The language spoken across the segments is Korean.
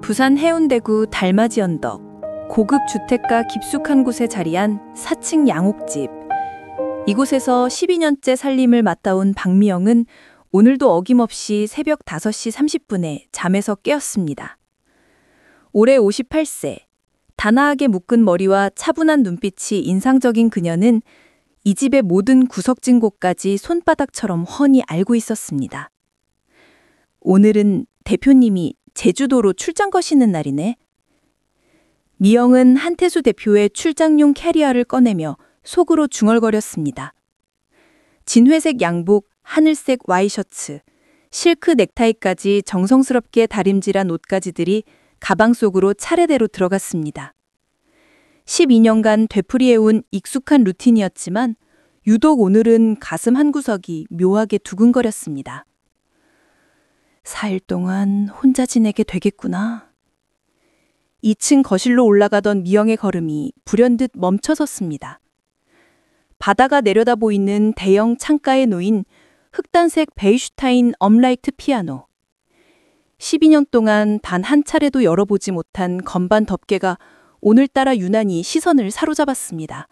부산 해운대구 달맞이 언덕, 고급 주택가 깊숙한 곳에 자리한 4층 양옥집. 이곳에서 12년째 살림을 맡아온 박미영은 오늘도 어김없이 새벽 5시 30분에 잠에서 깨었습니다. 올해 58세, 단아하게 묶은 머리와 차분한 눈빛이 인상적인 그녀는 이 집의 모든 구석진 곳까지 손바닥처럼 훤히 알고 있었습니다. 오늘은 대표님이 제주도로 출장 거시는 날이네. 미영은 한태수 대표의 출장용 캐리어를 꺼내며 속으로 중얼거렸습니다. 진회색 양복, 하늘색 와이셔츠, 실크 넥타이까지 정성스럽게 다림질한 옷가지들이 가방 속으로 차례대로 들어갔습니다. 12년간 되풀이해온 익숙한 루틴이었지만 유독 오늘은 가슴 한구석이 묘하게 두근거렸습니다. 4일 동안 혼자 지내게 되겠구나. 2층 거실로 올라가던 미영의 걸음이 불현듯 멈춰섰습니다. 바다가 내려다 보이는 대형 창가에 놓인 흑단색 베이슈타인 업라이트 피아노. 12년 동안 단 한 차례도 열어보지 못한 건반 덮개가 오늘따라 유난히 시선을 사로잡았습니다.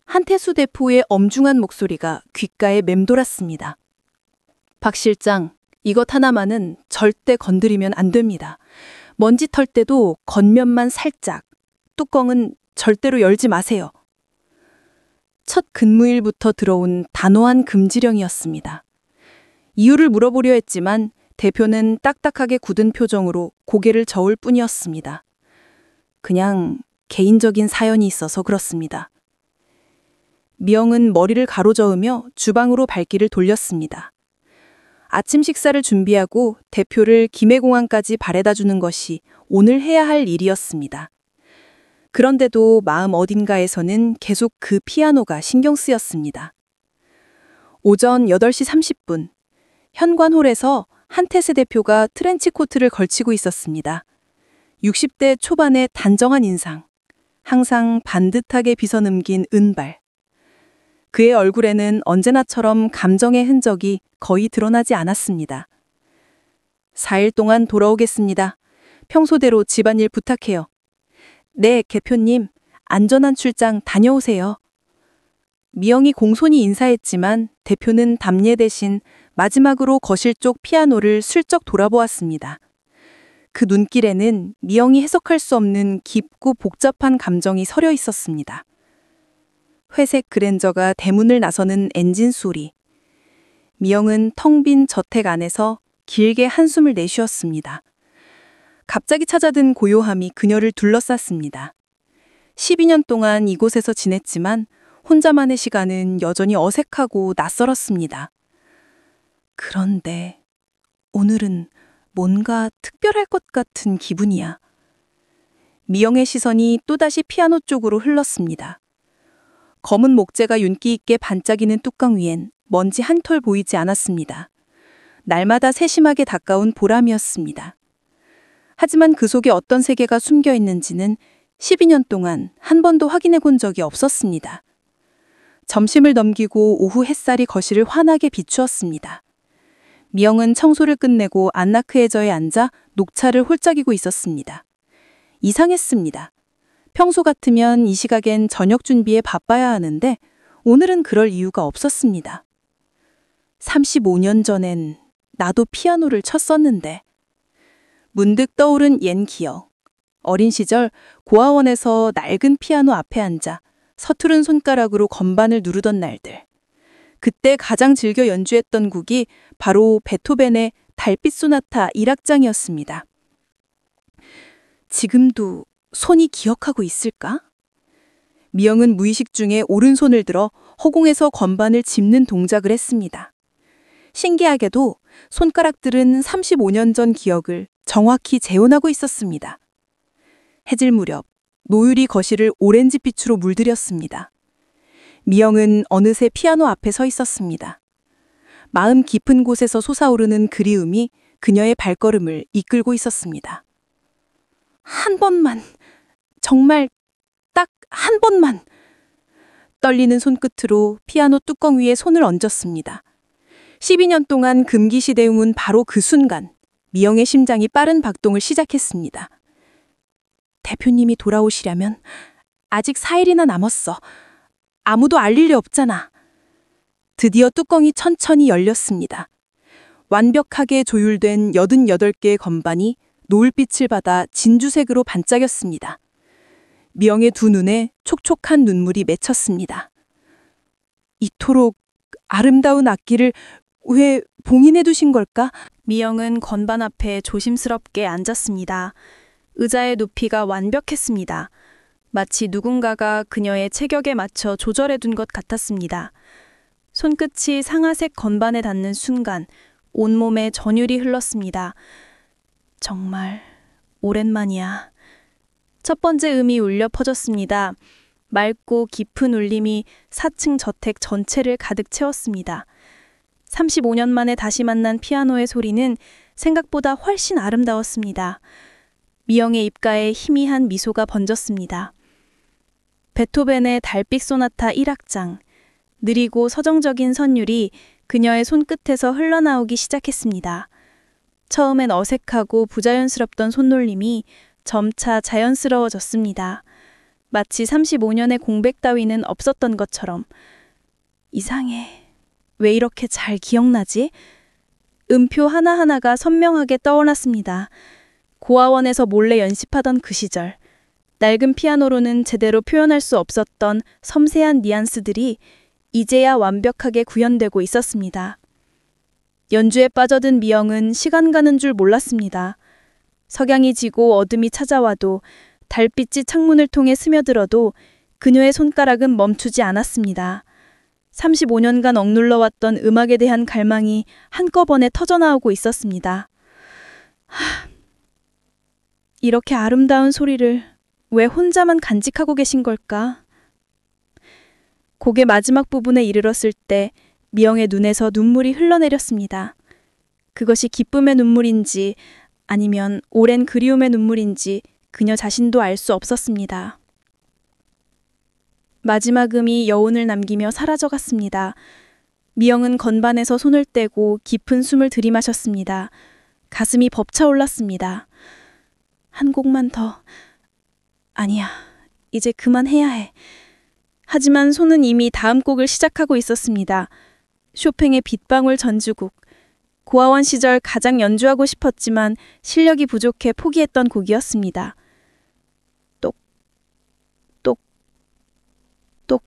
한태수 대표의 엄중한 목소리가 귓가에 맴돌았습니다. 박 실장, 이것 하나만은 절대 건드리면 안 됩니다. 먼지 털 때도 겉면만 살짝, 뚜껑은 절대로 열지 마세요. 첫 근무일부터 들어온 단호한 금지령이었습니다. 이유를 물어보려 했지만 대표는 딱딱하게 굳은 표정으로 고개를 저을 뿐이었습니다. 그냥 개인적인 사연이 있어서 그렇습니다. 미영은 머리를 가로저으며 주방으로 발길을 돌렸습니다. 아침 식사를 준비하고 대표를 김해공항까지 바래다 주는 것이 오늘 해야 할 일이었습니다. 그런데도 마음 어딘가에서는 계속 그 피아노가 신경 쓰였습니다. 오전 8시 30분, 현관홀에서 한태세 대표가 트렌치 코트를 걸치고 있었습니다. 60대 초반의 단정한 인상, 항상 반듯하게 빗어넘긴 은발. 그의 얼굴에는 언제나처럼 감정의 흔적이 거의 드러나지 않았습니다. 4일 동안 돌아오겠습니다. 평소대로 집안일 부탁해요. 네, 대표님. 안전한 출장 다녀오세요. 미영이 공손히 인사했지만 대표는 답례 대신 마지막으로 거실 쪽 피아노를 슬쩍 돌아보았습니다. 그 눈길에는 미영이 해석할 수 없는 깊고 복잡한 감정이 서려 있었습니다. 회색 그랜저가 대문을 나서는 엔진 소리. 미영은 텅 빈 저택 안에서 길게 한숨을 내쉬었습니다. 갑자기 찾아든 고요함이 그녀를 둘러쌌습니다. 12년 동안 이곳에서 지냈지만 혼자만의 시간은 여전히 어색하고 낯설었습니다. 그런데 오늘은 뭔가 특별할 것 같은 기분이야. 미영의 시선이 또다시 피아노 쪽으로 흘렀습니다. 검은 목재가 윤기 있게 반짝이는 뚜껑 위엔 먼지 한 톨 보이지 않았습니다. 날마다 세심하게 닦아온 보람이었습니다. 하지만 그 속에 어떤 세계가 숨겨 있는지는 12년 동안 한 번도 확인해 본 적이 없었습니다. 점심을 넘기고 오후 햇살이 거실을 환하게 비추었습니다. 미영은 청소를 끝내고 안나크해저에 앉아 녹차를 홀짝이고 있었습니다. 이상했습니다. 평소 같으면 이 시각엔 저녁 준비에 바빠야 하는데 오늘은 그럴 이유가 없었습니다. 35년 전엔 나도 피아노를 쳤었는데. 문득 떠오른 옛 기억. 어린 시절 고아원에서 낡은 피아노 앞에 앉아 서투른 손가락으로 건반을 누르던 날들. 그때 가장 즐겨 연주했던 곡이 바로 베토벤의 달빛 소나타 1악장이었습니다. 지금도 손이 기억하고 있을까? 미영은 무의식 중에 오른손을 들어 허공에서 건반을 짚는 동작을 했습니다. 신기하게도 손가락들은 35년 전 기억을 정확히 재현하고 있었습니다. 해질 무렵 노을이 거실을 오렌지빛으로 물들였습니다. 미영은 어느새 피아노 앞에 서 있었습니다. 마음 깊은 곳에서 솟아오르는 그리움이 그녀의 발걸음을 이끌고 있었습니다. 한 번만, 정말 딱 한 번만. 떨리는 손끝으로 피아노 뚜껑 위에 손을 얹었습니다. 12년 동안 금기시대웅은 바로 그 순간 미영의 심장이 빠른 박동을 시작했습니다. 대표님이 돌아오시려면 아직 4일이나 남았어. 아무도 알릴 리 없잖아. 드디어 뚜껑이 천천히 열렸습니다. 완벽하게 조율된 88개의 건반이 노을빛을 받아 진주색으로 반짝였습니다. 미영의 두 눈에 촉촉한 눈물이 맺혔습니다. 이토록 아름다운 악기를 왜 봉인해 두신 걸까? 미영은 건반 앞에 조심스럽게 앉았습니다. 의자의 높이가 완벽했습니다. 마치 누군가가 그녀의 체격에 맞춰 조절해 둔 것 같았습니다. 손끝이 상아색 건반에 닿는 순간 온몸에 전율이 흘렀습니다. 정말 오랜만이야. 첫 번째 음이 울려 퍼졌습니다. 맑고 깊은 울림이 4층 저택 전체를 가득 채웠습니다. 35년 만에 다시 만난 피아노의 소리는 생각보다 훨씬 아름다웠습니다. 미영의 입가에 희미한 미소가 번졌습니다. 베토벤의 달빛 소나타 1악장, 느리고 서정적인 선율이 그녀의 손끝에서 흘러나오기 시작했습니다. 처음엔 어색하고 부자연스럽던 손놀림이 점차 자연스러워졌습니다. 마치 35년의 공백 따위는 없었던 것처럼. 이상해. 왜 이렇게 잘 기억나지? 음표 하나하나가 선명하게 떠올랐습니다. 고아원에서 몰래 연습하던 그 시절. 낡은 피아노로는 제대로 표현할 수 없었던 섬세한 뉘앙스들이 이제야 완벽하게 구현되고 있었습니다. 연주에 빠져든 미영은 시간 가는 줄 몰랐습니다. 석양이 지고 어둠이 찾아와도 달빛이 창문을 통해 스며들어도 그녀의 손가락은 멈추지 않았습니다. 35년간 억눌러왔던 음악에 대한 갈망이 한꺼번에 터져나오고 있었습니다. 이렇게 아름다운 소리를 왜 혼자만 간직하고 계신 걸까? 곡의 마지막 부분에 이르렀을 때 미영의 눈에서 눈물이 흘러내렸습니다. 그것이 기쁨의 눈물인지 아니면 오랜 그리움의 눈물인지 그녀 자신도 알 수 없었습니다. 마지막 음이 여운을 남기며 사라져갔습니다. 미영은 건반에서 손을 떼고 깊은 숨을 들이마셨습니다. 가슴이 벅차올랐습니다. 한 곡만 더. 아니야, 이제 그만해야 해. 하지만 손은 이미 다음 곡을 시작하고 있었습니다. 쇼팽의 빗방울 전주곡. 고아원 시절 가장 연주하고 싶었지만 실력이 부족해 포기했던 곡이었습니다. 똑, 똑, 똑.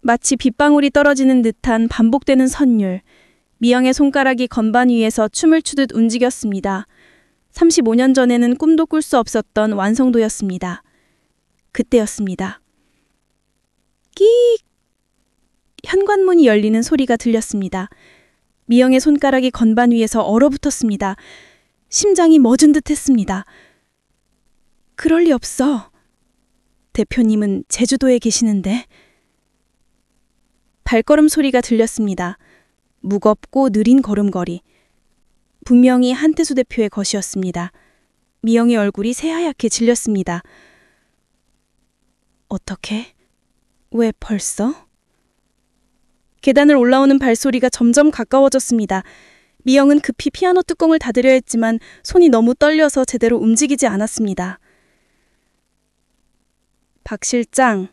마치 빗방울이 떨어지는 듯한 반복되는 선율. 미영의 손가락이 건반 위에서 춤을 추듯 움직였습니다. 35년 전에는 꿈도 꿀 수 없었던 완성도였습니다. 그때였습니다. 끼익! 현관문이 열리는 소리가 들렸습니다. 미영의 손가락이 건반 위에서 얼어붙었습니다. 심장이 멎은 듯 했습니다. 그럴 리 없어. 대표님은 제주도에 계시는데. 발걸음 소리가 들렸습니다. 무겁고 느린 걸음걸이. 분명히 한태수 대표의 것이었습니다. 미영의 얼굴이 새하얗게 질렸습니다. 어떻게? 왜 벌써? 계단을 올라오는 발소리가 점점 가까워졌습니다. 미영은 급히 피아노 뚜껑을 닫으려 했지만 손이 너무 떨려서 제대로 움직이지 않았습니다. 박 실장.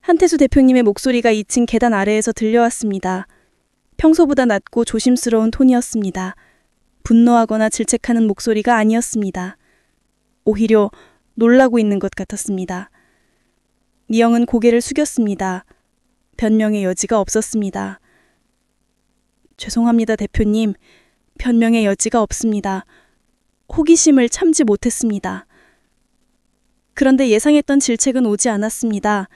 한태수 대표님의 목소리가 2층 계단 아래에서 들려왔습니다. 평소보다 낮고 조심스러운 톤이었습니다. 분노하거나 질책하는 목소리가 아니었습니다. 오히려 놀라고 있는 것 같았습니다. 미영은 고개를 숙였습니다. 변명의 여지가 없었습니다. 죄송합니다, 대표님. 변명의 여지가 없습니다. 호기심을 참지 못했습니다. 그런데 예상했던 질책은 오지 않았습니다.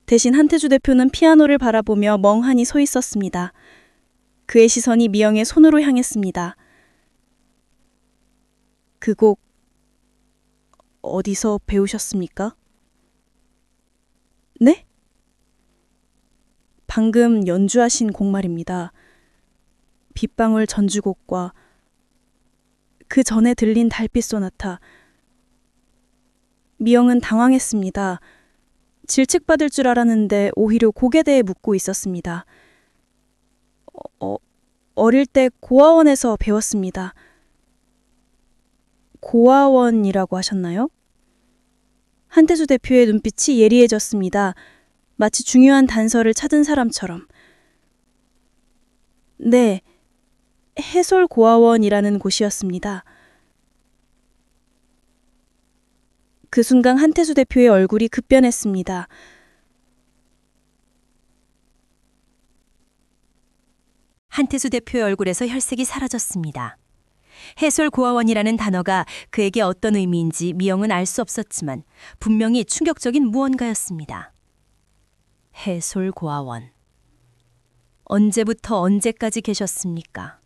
대신 한태주 대표는 피아노를 바라보며 멍하니 서 있었습니다. 그의 시선이 미영의 손으로 향했습니다. 그 곡 어디서 배우셨습니까? 네? 방금 연주하신 곡 말입니다. 빗방울 전주곡과 그 전에 들린 달빛 소나타. 미영은 당황했습니다. 질책받을 줄 알았는데 오히려 곡에 대해 묻고 있었습니다. 어릴 때 고아원에서 배웠습니다. 고아원이라고 하셨나요? 한태수 대표의 눈빛이 예리해졌습니다. 마치 중요한 단서를 찾은 사람처럼. 네, 해솔고아원이라는 곳이었습니다. 그 순간 한태수 대표의 얼굴이 급변했습니다. 한태수 대표의 얼굴에서 혈색이 사라졌습니다. 해솔고아원이라는 단어가 그에게 어떤 의미인지 미영은 알 수 없었지만 분명히 충격적인 무언가였습니다. 해솔고아원. 언제부터 언제까지 계셨습니까?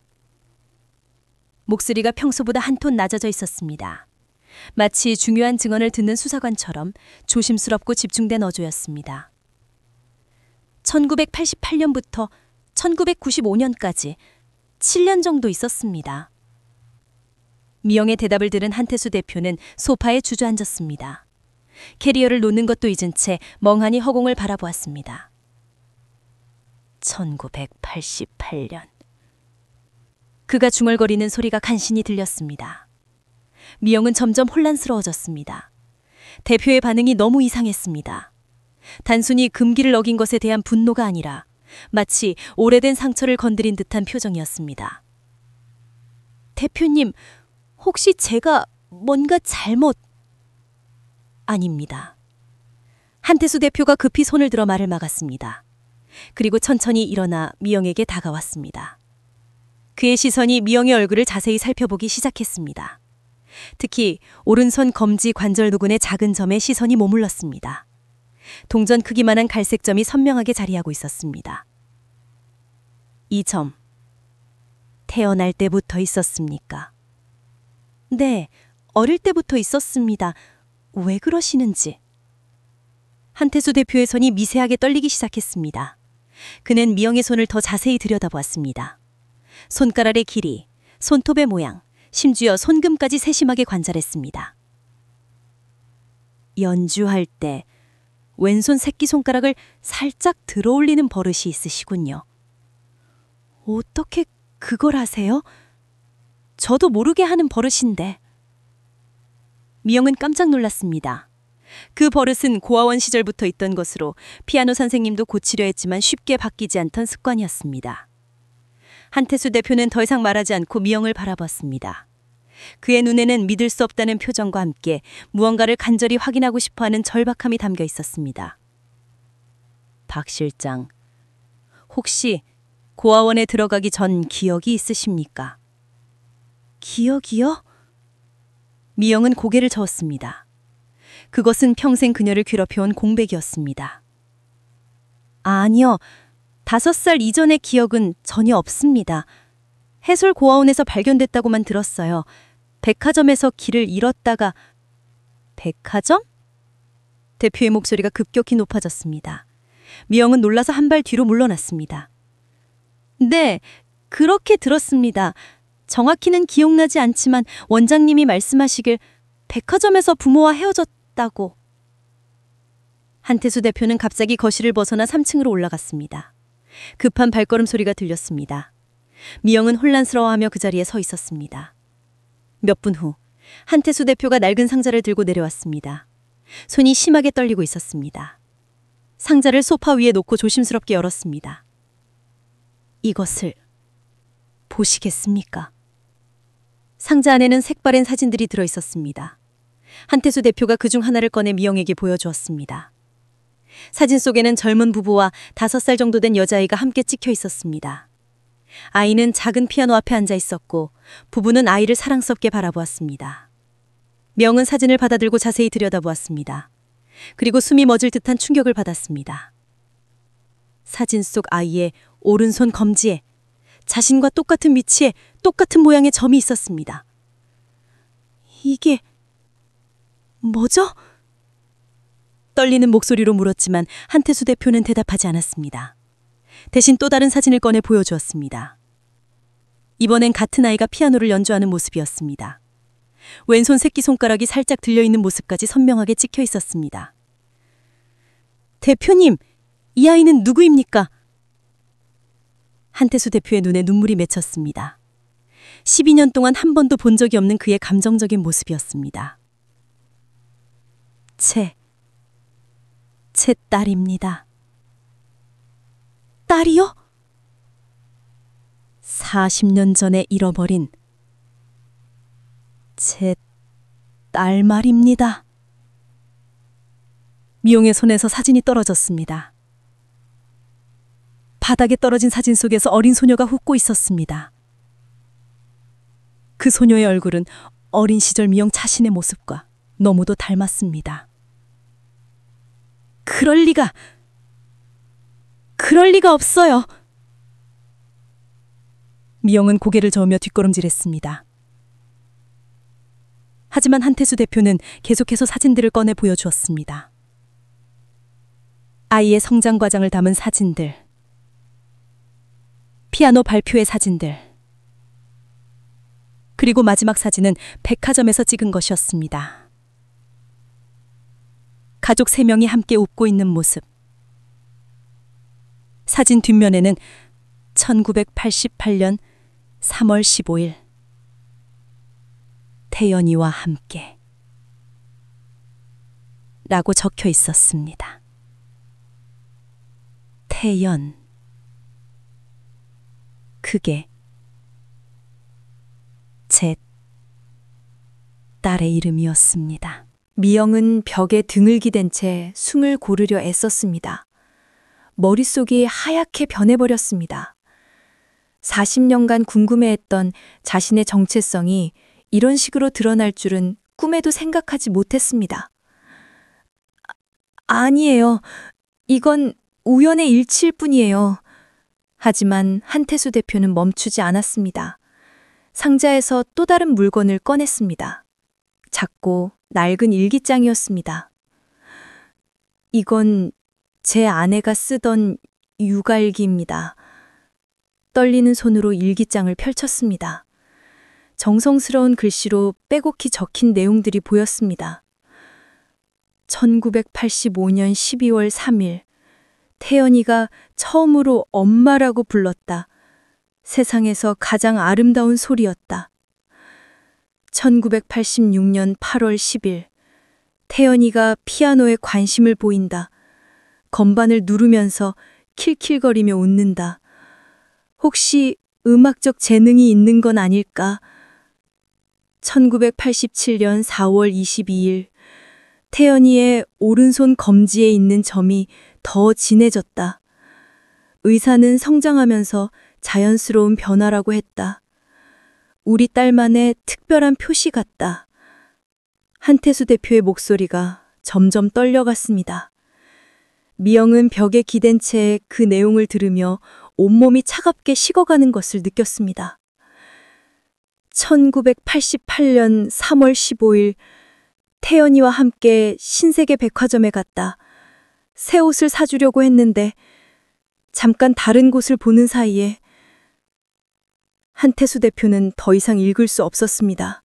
목소리가 평소보다 한 톤 낮아져 있었습니다. 마치 중요한 증언을 듣는 수사관처럼 조심스럽고 집중된 어조였습니다. 1988년부터 1995년까지 7년 정도 있었습니다. 미영의 대답을 들은 한태수 대표는 소파에 주저앉았습니다. 캐리어를 놓는 것도 잊은 채 멍하니 허공을 바라보았습니다. 1988년. 그가 중얼거리는 소리가 간신히 들렸습니다. 미영은 점점 혼란스러워졌습니다. 대표의 반응이 너무 이상했습니다. 단순히 금기를 어긴 것에 대한 분노가 아니라 마치 오래된 상처를 건드린 듯한 표정이었습니다. 대표님, 혹시 제가 뭔가 잘못... 아닙니다. 한태수 대표가 급히 손을 들어 말을 막았습니다. 그리고 천천히 일어나 미영에게 다가왔습니다. 그의 시선이 미영의 얼굴을 자세히 살펴보기 시작했습니다. 특히 오른손 검지 관절 부근의 작은 점에 시선이 머물렀습니다. 동전 크기만한 갈색 점이 선명하게 자리하고 있었습니다. 이 점, 태어날 때부터 있었습니까? 네, 어릴 때부터 있었습니다. 왜 그러시는지. 한태수 대표의 손이 미세하게 떨리기 시작했습니다. 그는 미영의 손을 더 자세히 들여다보았습니다. 손가락의 길이, 손톱의 모양, 심지어 손금까지 세심하게 관찰했습니다. 연주할 때 왼손 새끼손가락을 살짝 들어올리는 버릇이 있으시군요. 어떻게 그걸 하세요? 저도 모르게 하는 버릇인데. 미영은 깜짝 놀랐습니다. 그 버릇은 고아원 시절부터 있던 것으로 피아노 선생님도 고치려 했지만 쉽게 바뀌지 않던 습관이었습니다. 한태수 대표는 더 이상 말하지 않고 미영을 바라봤습니다. 그의 눈에는 믿을 수 없다는 표정과 함께 무언가를 간절히 확인하고 싶어하는 절박함이 담겨 있었습니다. 박 실장, 혹시 고아원에 들어가기 전 기억이 있으십니까? 기억이요? 미영은 고개를 저었습니다. 그것은 평생 그녀를 괴롭혀온 공백이었습니다. 아니요. 5살 이전의 기억은 전혀 없습니다. 해솔고아원에서 발견됐다고만 들었어요. 백화점에서 길을 잃었다가... 백화점? 대표의 목소리가 급격히 높아졌습니다. 미영은 놀라서 한 발 뒤로 물러났습니다. 네, 그렇게 들었습니다. 정확히는 기억나지 않지만 원장님이 말씀하시길 백화점에서 부모와 헤어졌다고. 한태수 대표는 갑자기 거실을 벗어나 3층으로 올라갔습니다. 급한 발걸음 소리가 들렸습니다. 미영은 혼란스러워하며 그 자리에 서 있었습니다. 몇 분 후 한태수 대표가 낡은 상자를 들고 내려왔습니다. 손이 심하게 떨리고 있었습니다. 상자를 소파 위에 놓고 조심스럽게 열었습니다. 이것을 보시겠습니까? 상자 안에는 색바랜 사진들이 들어 있었습니다. 한태수 대표가 그중 하나를 꺼내 미영에게 보여주었습니다. 사진 속에는 젊은 부부와 5살 정도 된 여자아이가 함께 찍혀 있었습니다. 아이는 작은 피아노 앞에 앉아 있었고 부부는 아이를 사랑스럽게 바라보았습니다. 명은 사진을 받아들고 자세히 들여다보았습니다. 그리고 숨이 멎을 듯한 충격을 받았습니다. 사진 속 아이의 오른손 검지에 자신과 똑같은 위치에 똑같은 모양의 점이 있었습니다. 이게 뭐죠? 떨리는 목소리로 물었지만 한태수 대표는 대답하지 않았습니다. 대신 또 다른 사진을 꺼내 보여주었습니다. 이번엔 같은 아이가 피아노를 연주하는 모습이었습니다. 왼손 새끼손가락이 살짝 들려있는 모습까지 선명하게 찍혀 있었습니다. 대표님, 이 아이는 누구입니까? 한태수 대표의 눈에 눈물이 맺혔습니다. 12년 동안 한 번도 본 적이 없는 그의 감정적인 모습이었습니다. 제 딸입니다. 딸이요? 40년 전에 잃어버린 제 딸 말입니다. 미용의 손에서 사진이 떨어졌습니다. 바닥에 떨어진 사진 속에서 어린 소녀가 웃고 있었습니다. 그 소녀의 얼굴은 어린 시절 미영 자신의 모습과 너무도 닮았습니다. 그럴 리가 없어요. 미영은 고개를 저으며 뒷걸음질했습니다. 하지만 한태수 대표는 계속해서 사진들을 꺼내 보여주었습니다. 아이의 성장 과정을 담은 사진들, 피아노 발표회 사진들, 그리고 마지막 사진은 백화점에서 찍은 것이었습니다. 가족 3명이 함께 웃고 있는 모습. 사진 뒷면에는 1988년 3월 15일 태연이와 함께 라고 적혀 있었습니다. 태연. 그게 제 딸의 이름이었습니다. 미영은 벽에 등을 기댄 채 숨을 고르려 애썼습니다. 머릿속이 하얗게 변해버렸습니다. 40년간 궁금해했던 자신의 정체성이 이런 식으로 드러날 줄은 꿈에도 생각하지 못했습니다. 아니에요. 이건 우연의 일치일 뿐이에요. 하지만 한태수 대표는 멈추지 않았습니다. 상자에서 또 다른 물건을 꺼냈습니다. 작고 낡은 일기장이었습니다. 이건 제 아내가 쓰던 유갈기입니다. 떨리는 손으로 일기장을 펼쳤습니다. 정성스러운 글씨로 빼곡히 적힌 내용들이 보였습니다. 1985년 12월 3일, 태연이가 처음으로 엄마라고 불렀다. 세상에서 가장 아름다운 소리였다. 1986년 8월 10일, 태연이가 피아노에 관심을 보인다. 건반을 누르면서 킬킬거리며 웃는다. 혹시 음악적 재능이 있는 건 아닐까? 1987년 4월 22일, 태연이의 오른손 검지에 있는 점이 더 진해졌다. 의사는 성장하면서 자연스러운 변화라고 했다. 우리 딸만의 특별한 표시 같다. 한태수 대표의 목소리가 점점 떨려갔습니다. 미영은 벽에 기댄 채 그 내용을 들으며 온몸이 차갑게 식어가는 것을 느꼈습니다. 1988년 3월 15일, 태연이와 함께 신세계 백화점에 갔다. 새 옷을 사주려고 했는데 잠깐 다른 곳을 보는 사이에 한태수 대표는 더 이상 읽을 수 없었습니다.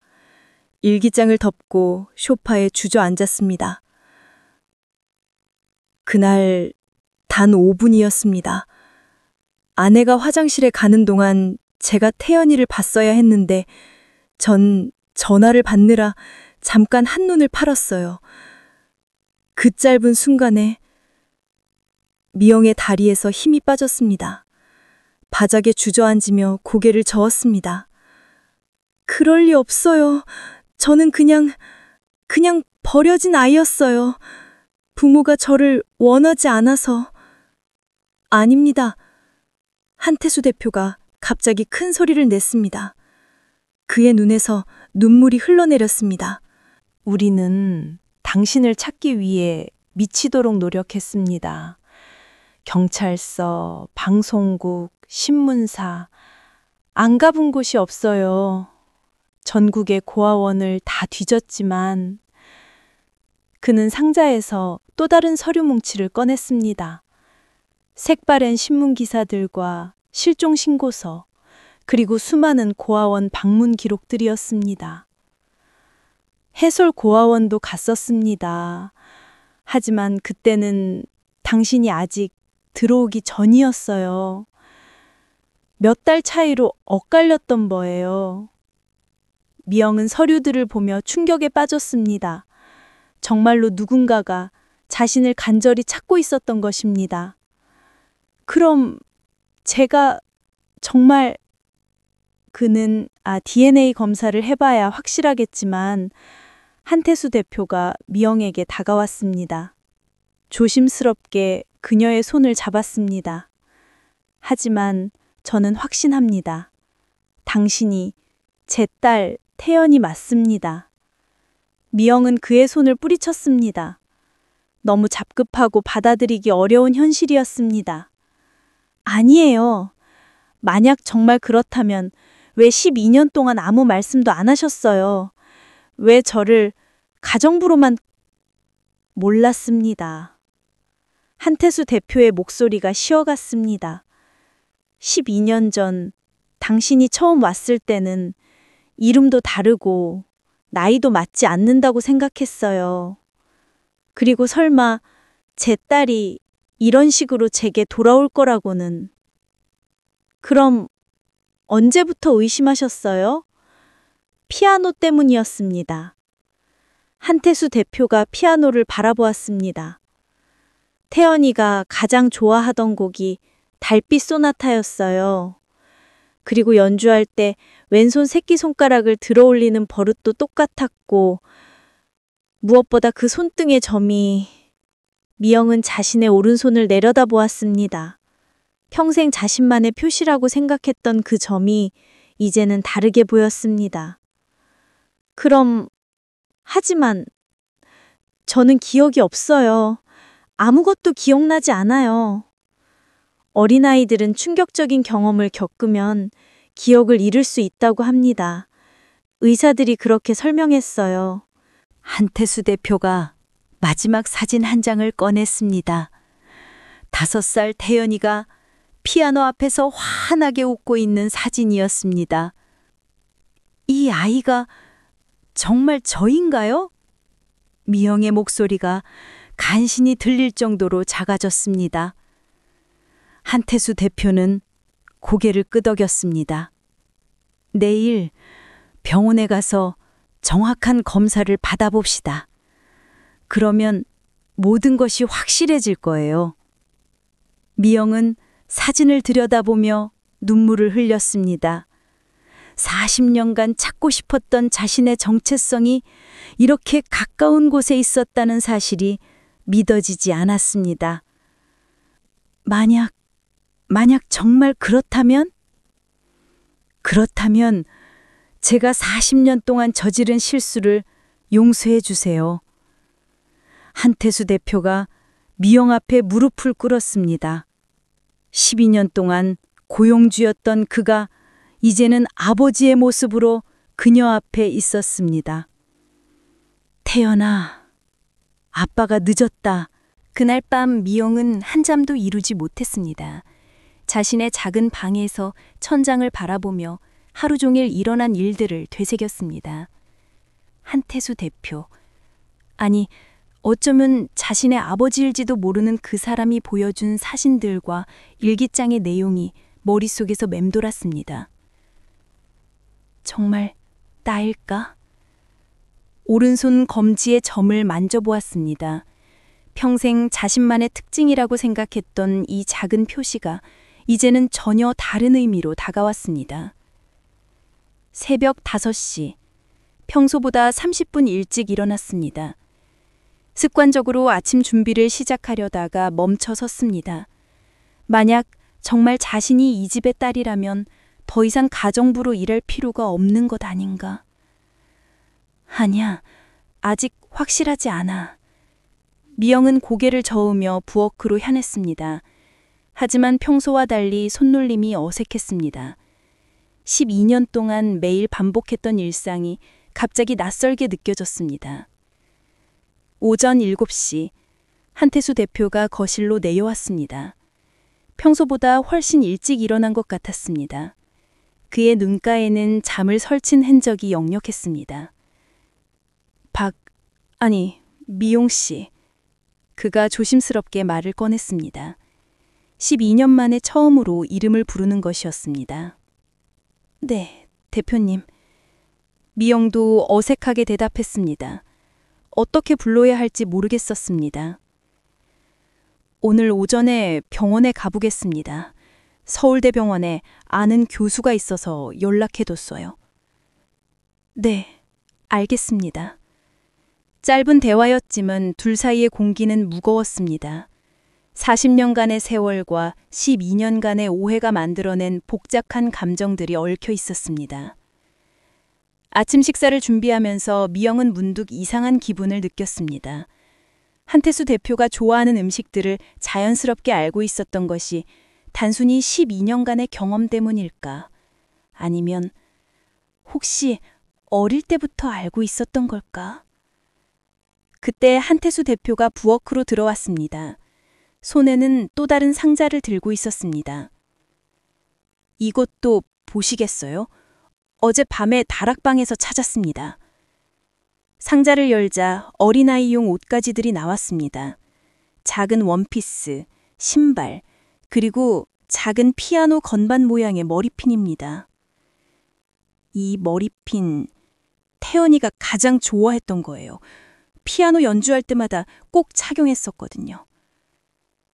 일기장을 덮고 소파에 주저앉았습니다. 그날 단 5분이었습니다. 아내가 화장실에 가는 동안 제가 태연이를 봤어야 했는데 전 전화를 받느라 잠깐 한눈을 팔았어요. 그 짧은 순간에 미영의 다리에서 힘이 빠졌습니다. 바닥에 주저앉으며 고개를 저었습니다. 그럴 리 없어요. 저는 그냥 버려진 아이였어요. 부모가 저를 원하지 않아서. 아닙니다. 한태수 대표가 갑자기 큰 소리를 냈습니다. 그의 눈에서 눈물이 흘러내렸습니다. 우리는 당신을 찾기 위해 미치도록 노력했습니다. 경찰서, 방송국, 신문사, 안 가본 곳이 없어요. 전국의 고아원을 다 뒤졌지만 그는 상자에서 또 다른 서류 뭉치를 꺼냈습니다. 색바랜 신문 기사들과 실종 신고서, 그리고 수많은 고아원 방문 기록들이었습니다. 해솔 고아원도 갔었습니다. 하지만 그때는 당신이 아직 들어오기 전이었어요. 몇 달 차이로 엇갈렸던 거예요. 미영은 서류들을 보며 충격에 빠졌습니다. 정말로 누군가가 자신을 간절히 찾고 있었던 것입니다. 그럼 제가 정말 그는 DNA 검사를 해봐야 확실하겠지만 한태수 대표가 미영에게 다가왔습니다. 조심스럽게 그녀의 손을 잡았습니다. 하지만 저는 확신합니다. 당신이 제 딸 태연이 맞습니다. 미영은 그의 손을 뿌리쳤습니다. 너무 잡급하고 받아들이기 어려운 현실이었습니다. 아니에요. 만약 정말 그렇다면 왜 12년 동안 아무 말씀도 안 하셨어요? 왜 저를 가정부로만 몰랐습니다. 한태수 대표의 목소리가 쉬어갔습니다. 12년 전 당신이 처음 왔을 때는 이름도 다르고 나이도 맞지 않는다고 생각했어요. 그리고 설마 제 딸이 이런 식으로 제게 돌아올 거라고는. 그럼 언제부터 의심하셨어요? 피아노 때문이었습니다. 한태수 대표가 피아노를 바라보았습니다. 태연이가 가장 좋아하던 곡이 달빛 소나타였어요. 그리고 연주할 때 왼손 새끼손가락을 들어 올리는 버릇도 똑같았고, 무엇보다 그 손등의 점이. 미영은 자신의 오른손을 내려다보았습니다. 평생 자신만의 표시라고 생각했던 그 점이 이제는 다르게 보였습니다. 하지만 저는 기억이 없어요. 아무것도 기억나지 않아요. 어린아이들은 충격적인 경험을 겪으면 기억을 잃을 수 있다고 합니다. 의사들이 그렇게 설명했어요. 한태수 대표가 마지막 사진 한 장을 꺼냈습니다. 5살 태연이가 피아노 앞에서 환하게 웃고 있는 사진이었습니다. 이 아이가 정말 저인가요? 미영의 목소리가 간신히 들릴 정도로 작아졌습니다. 한태수 대표는 고개를 끄덕였습니다. 내일 병원에 가서 정확한 검사를 받아봅시다. 그러면 모든 것이 확실해질 거예요. 미영은 사진을 들여다보며 눈물을 흘렸습니다. 40년간 찾고 싶었던 자신의 정체성이 이렇게 가까운 곳에 있었다는 사실이 믿어지지 않았습니다. 만약 정말 그렇다면 제가 40년 동안 저지른 실수를 용서해 주세요. 한태수 대표가 미영 앞에 무릎을 꿇었습니다. 12년 동안 고용주였던 그가 이제는 아버지의 모습으로 그녀 앞에 있었습니다. 태연아, 아빠가 늦었다. 그날 밤 미영은 한잠도 이루지 못했습니다. 자신의 작은 방에서 천장을 바라보며 하루 종일 일어난 일들을 되새겼습니다. 한태수 대표. 아니, 어쩌면 자신의 아버지일지도 모르는 그 사람이 보여준 사진들과 일기장의 내용이 머릿속에서 맴돌았습니다. 정말 나일까? 오른손 검지의 점을 만져보았습니다. 평생 자신만의 특징이라고 생각했던 이 작은 표시가 이제는 전혀 다른 의미로 다가왔습니다. 새벽 5시, 평소보다 30분 일찍 일어났습니다. 습관적으로 아침 준비를 시작하려다가 멈춰 섰습니다. 만약 정말 자신이 이 집의 딸이라면 더 이상 가정부로 일할 필요가 없는 것 아닌가? 아니야, 아직 확실하지 않아. 미영은 고개를 저으며 부엌으로 향했습니다. 하지만 평소와 달리 손놀림이 어색했습니다. 12년 동안 매일 반복했던 일상이 갑자기 낯설게 느껴졌습니다. 오전 7시, 한태수 대표가 거실로 내려왔습니다. 평소보다 훨씬 일찍 일어난 것 같았습니다. 그의 눈가에는 잠을 설친 흔적이 역력했습니다. 미용 씨. 그가 조심스럽게 말을 꺼냈습니다. 12년 만에 처음으로 이름을 부르는 것이었습니다. 네, 대표님. 미영도 어색하게 대답했습니다. 어떻게 불러야 할지 모르겠었습니다. 오늘 오전에 병원에 가보겠습니다. 서울대병원에 아는 교수가 있어서 연락해뒀어요. 네, 알겠습니다. 짧은 대화였지만 둘 사이의 공기는 무거웠습니다. 40년간의 세월과 12년간의 오해가 만들어낸 복잡한 감정들이 얽혀 있었습니다. 아침 식사를 준비하면서 미영은 문득 이상한 기분을 느꼈습니다. 한태수 대표가 좋아하는 음식들을 자연스럽게 알고 있었던 것이 단순히 12년간의 경험 때문일까? 아니면 혹시 어릴 때부터 알고 있었던 걸까? 그때 한태수 대표가 부엌으로 들어왔습니다. 손에는 또 다른 상자를 들고 있었습니다. 이것도 보시겠어요? 어젯밤에 다락방에서 찾았습니다. 상자를 열자 어린아이용 옷가지들이 나왔습니다. 작은 원피스, 신발, 그리고 작은 피아노 건반 모양의 머리핀입니다. 이 머리핀, 태연이가 가장 좋아했던 거예요. 피아노 연주할 때마다 꼭 착용했었거든요.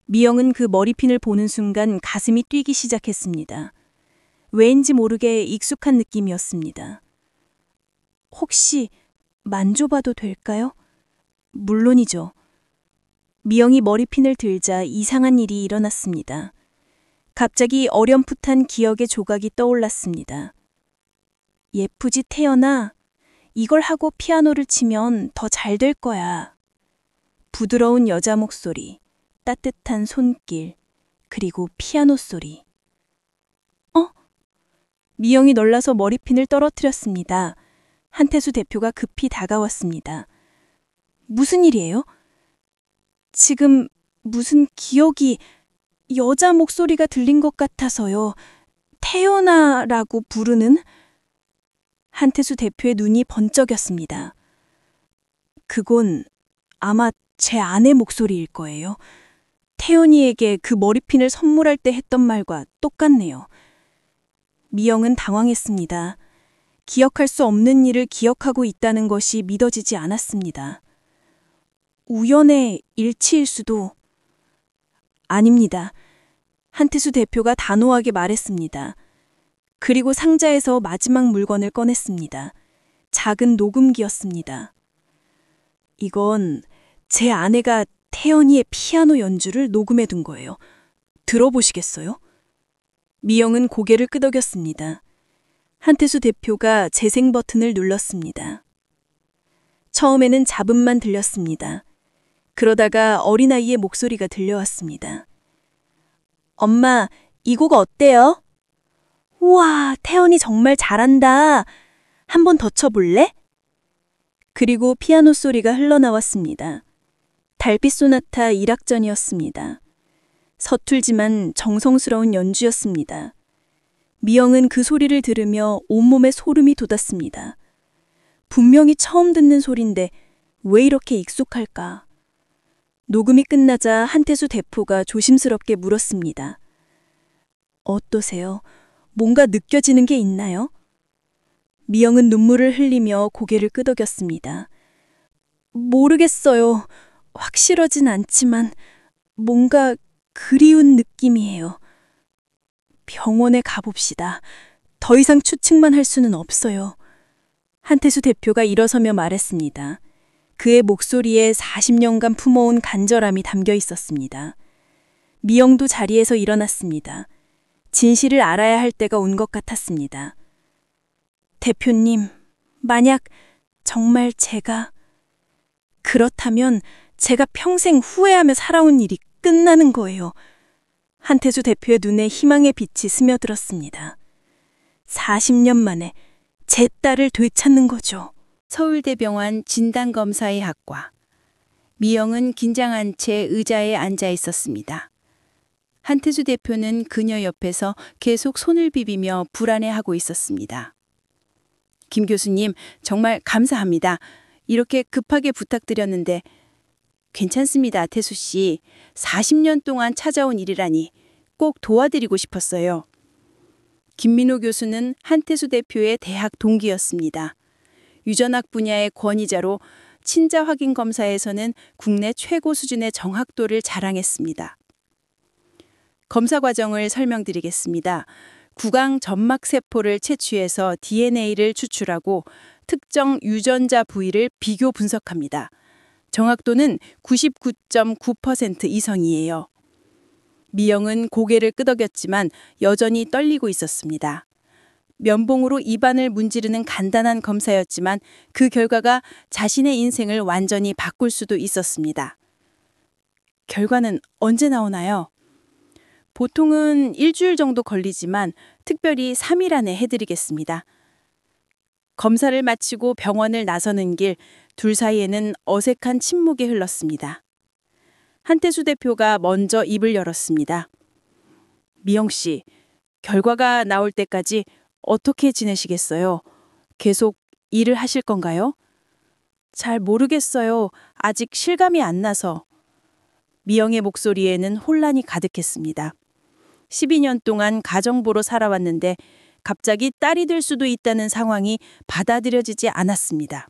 미영은 그 머리핀을 보는 순간 가슴이 뛰기 시작했습니다. 왠지 모르게 익숙한 느낌이었습니다. 혹시 만져봐도 될까요? 물론이죠. 미영이 머리핀을 들자 이상한 일이 일어났습니다. 갑자기 어렴풋한 기억의 조각이 떠올랐습니다. 예쁘지 태연아, 이걸 하고 피아노를 치면 더 잘 될 거야. 부드러운 여자 목소리, 따뜻한 손길, 그리고 피아노 소리. 미영이 놀라서 머리핀을 떨어뜨렸습니다. 한태수 대표가 급히 다가왔습니다. 무슨 일이에요? 지금 무슨 기억이 여자 목소리가 들린 것 같아서요. 태연아라고 부르는? 한태수 대표의 눈이 번쩍였습니다. 그건 아마 제 아내 목소리일 거예요. 태연이에게 그 머리핀을 선물할 때 했던 말과 똑같네요. 미영은 당황했습니다. 기억할 수 없는 일을 기억하고 있다는 것이 믿어지지 않았습니다. 우연의 일치일 수도... 아닙니다. 한태수 대표가 단호하게 말했습니다. 그리고 상자에서 마지막 물건을 꺼냈습니다. 작은 녹음기였습니다. 이건 제 아내가 태연이의 피아노 연주를 녹음해둔 거예요. 들어보시겠어요? 미영은 고개를 끄덕였습니다. 한태수 대표가 재생 버튼을 눌렀습니다. 처음에는 잡음만 들렸습니다. 그러다가 어린아이의 목소리가 들려왔습니다. 엄마, 이 곡 어때요? 우와, 태연이 정말 잘한다. 한 번 더 쳐볼래? 그리고 피아노 소리가 흘러나왔습니다. 달빛 소나타 1악전이었습니다. 서툴지만 정성스러운 연주였습니다. 미영은 그 소리를 들으며 온몸에 소름이 돋았습니다. 분명히 처음 듣는 소린데 왜 이렇게 익숙할까? 녹음이 끝나자 한태수 대표가 조심스럽게 물었습니다. 어떠세요? 뭔가 느껴지는 게 있나요? 미영은 눈물을 흘리며 고개를 끄덕였습니다. 모르겠어요. 확실하진 않지만 뭔가 그리운 느낌이에요. 병원에 가봅시다. 더 이상 추측만 할 수는 없어요. 한태수 대표가 일어서며 말했습니다. 그의 목소리에 40년간 품어온 간절함이 담겨 있었습니다. 미영도 자리에서 일어났습니다. 진실을 알아야 할 때가 온 것 같았습니다. 대표님, 만약 정말 그렇다면 제가 평생 후회하며 살아온 일이 끝나는 거예요. 한태수 대표의 눈에 희망의 빛이 스며들었습니다. 40년 만에 제 딸을 되찾는 거죠. 서울대병원 진단검사의 학과. 미영은 긴장한 채 의자에 앉아 있었습니다. 한태수 대표는 그녀 옆에서 계속 손을 비비며 불안해하고 있었습니다. 김 교수님, 정말 감사합니다. 이렇게 급하게 부탁드렸는데 괜찮습니다, 태수 씨. 40년 동안 찾아온 일이라니 꼭 도와드리고 싶었어요. 김민호 교수는 한태수 대표의 대학 동기였습니다. 유전학 분야의 권위자로 친자 확인 검사에서는 국내 최고 수준의 정확도를 자랑했습니다. 검사 과정을 설명드리겠습니다. 구강 점막 세포를 채취해서 DNA를 추출하고 특정 유전자 부위를 비교 분석합니다. 정확도는 99.9% 이상이에요. 미영은 고개를 끄덕였지만 여전히 떨리고 있었습니다. 면봉으로 입안을 문지르는 간단한 검사였지만 그 결과가 자신의 인생을 완전히 바꿀 수도 있었습니다. 결과는 언제 나오나요? 보통은 일주일 정도 걸리지만 특별히 3일 안에 해드리겠습니다. 검사를 마치고 병원을 나서는 길 둘 사이에는 어색한 침묵이 흘렀습니다. 한태수 대표가 먼저 입을 열었습니다. 미영 씨, 결과가 나올 때까지 어떻게 지내시겠어요? 계속 일을 하실 건가요? 잘 모르겠어요. 아직 실감이 안 나서. 미영의 목소리에는 혼란이 가득했습니다. 12년 동안 가정부로 살아왔는데 갑자기 딸이 될 수도 있다는 상황이 받아들여지지 않았습니다.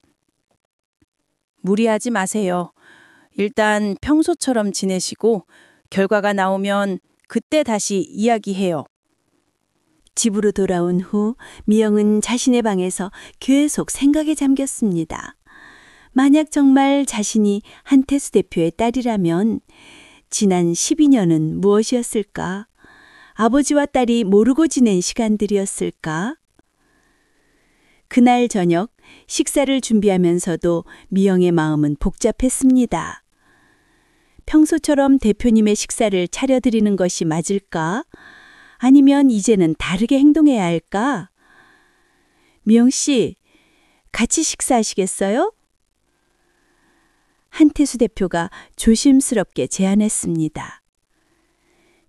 무리하지 마세요. 일단 평소처럼 지내시고 결과가 나오면 그때 다시 이야기해요. 집으로 돌아온 후 미영은 자신의 방에서 계속 생각에 잠겼습니다. 만약 정말 자신이 한태수 대표의 딸이라면 지난 12년은 무엇이었을까? 아버지와 딸이 모르고 지낸 시간들이었을까? 그날 저녁 식사를 준비하면서도 미영의 마음은 복잡했습니다. 평소처럼 대표님의 식사를 차려드리는 것이 맞을까? 아니면 이제는 다르게 행동해야 할까? 미영 씨, 같이 식사하시겠어요? 한태수 대표가 조심스럽게 제안했습니다.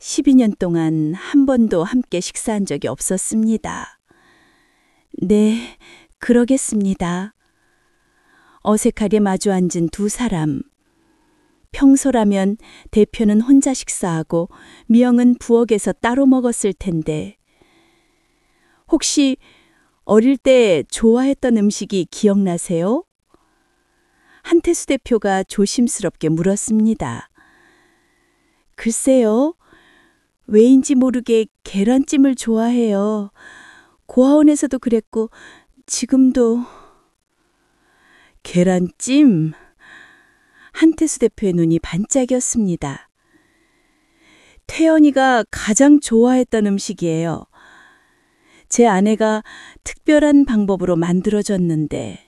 12년 동안 한 번도 함께 식사한 적이 없었습니다. 네, 그러겠습니다. 어색하게 마주 앉은 두 사람. 평소라면 대표는 혼자 식사하고 미영은 부엌에서 따로 먹었을 텐데 혹시 어릴 때 좋아했던 음식이 기억나세요? 한태수 대표가 조심스럽게 물었습니다. 글쎄요. 왜인지 모르게 계란찜을 좋아해요. 고아원에서도 그랬고 지금도. 계란찜? 한태수 대표의 눈이 반짝였습니다. 태연이가 가장 좋아했던 음식이에요. 제 아내가 특별한 방법으로 만들어줬는데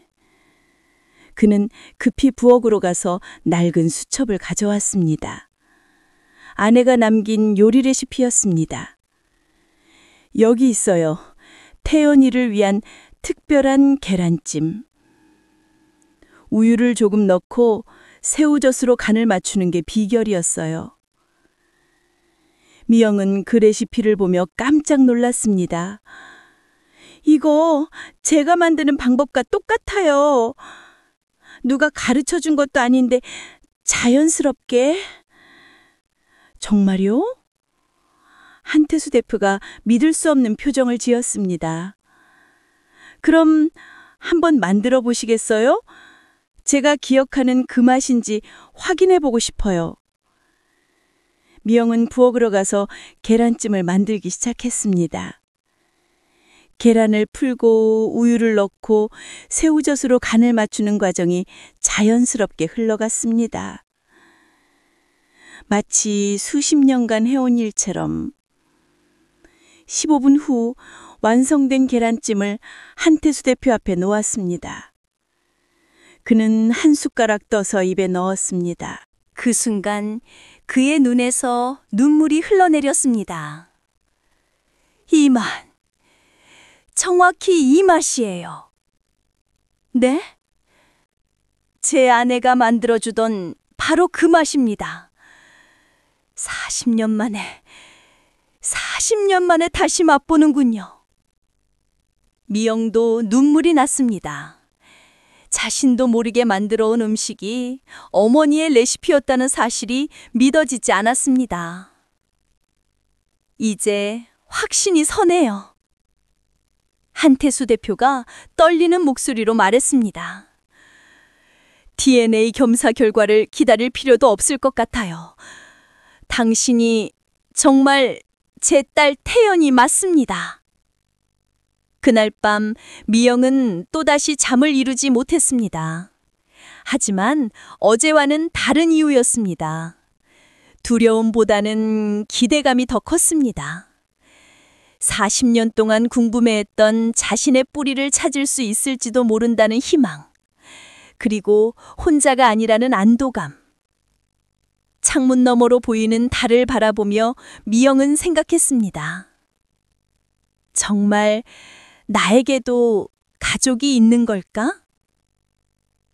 그는 급히 부엌으로 가서 낡은 수첩을 가져왔습니다. 아내가 남긴 요리 레시피였습니다. 여기 있어요. 태연이를 위한 특별한 계란찜. 우유를 조금 넣고 새우젓으로 간을 맞추는 게 비결이었어요. 미영은 그 레시피를 보며 깜짝 놀랐습니다. 이거 제가 만드는 방법과 똑같아요. 누가 가르쳐 준 것도 아닌데 자연스럽게. 정말요? 한태수 대표가 믿을 수 없는 표정을 지었습니다. 그럼 한번 만들어 보시겠어요? 제가 기억하는 그 맛인지 확인해 보고 싶어요. 미영은 부엌으로 가서 계란찜을 만들기 시작했습니다. 계란을 풀고 우유를 넣고 새우젓으로 간을 맞추는 과정이 자연스럽게 흘러갔습니다. 마치 수십 년간 해온 일처럼. 15분 후 완성된 계란찜을 한태수 대표 앞에 놓았습니다. 그는 한 숟가락 떠서 입에 넣었습니다. 그 순간 그의 눈에서 눈물이 흘러내렸습니다. 이 맛, 정확히 이 맛이에요. 네? 제 아내가 만들어주던 바로 그 맛입니다. 40년 만에 다시 맛보는군요. 미영도 눈물이 났습니다. 자신도 모르게 만들어 온 음식이 어머니의 레시피였다는 사실이 믿어지지 않았습니다. 이제 확신이 서네요. 한태수 대표가 떨리는 목소리로 말했습니다. DNA 검사 결과를 기다릴 필요도 없을 것 같아요. 당신이 정말 제 딸 태연이 맞습니다. 그날 밤 미영은 또다시 잠을 이루지 못했습니다. 하지만 어제와는 다른 이유였습니다. 두려움보다는 기대감이 더 컸습니다. 40년 동안 궁금해했던 자신의 뿌리를 찾을 수 있을지도 모른다는 희망, 그리고 혼자가 아니라는 안도감. 창문 너머로 보이는 달을 바라보며 미영은 생각했습니다. 정말 나에게도 가족이 있는 걸까?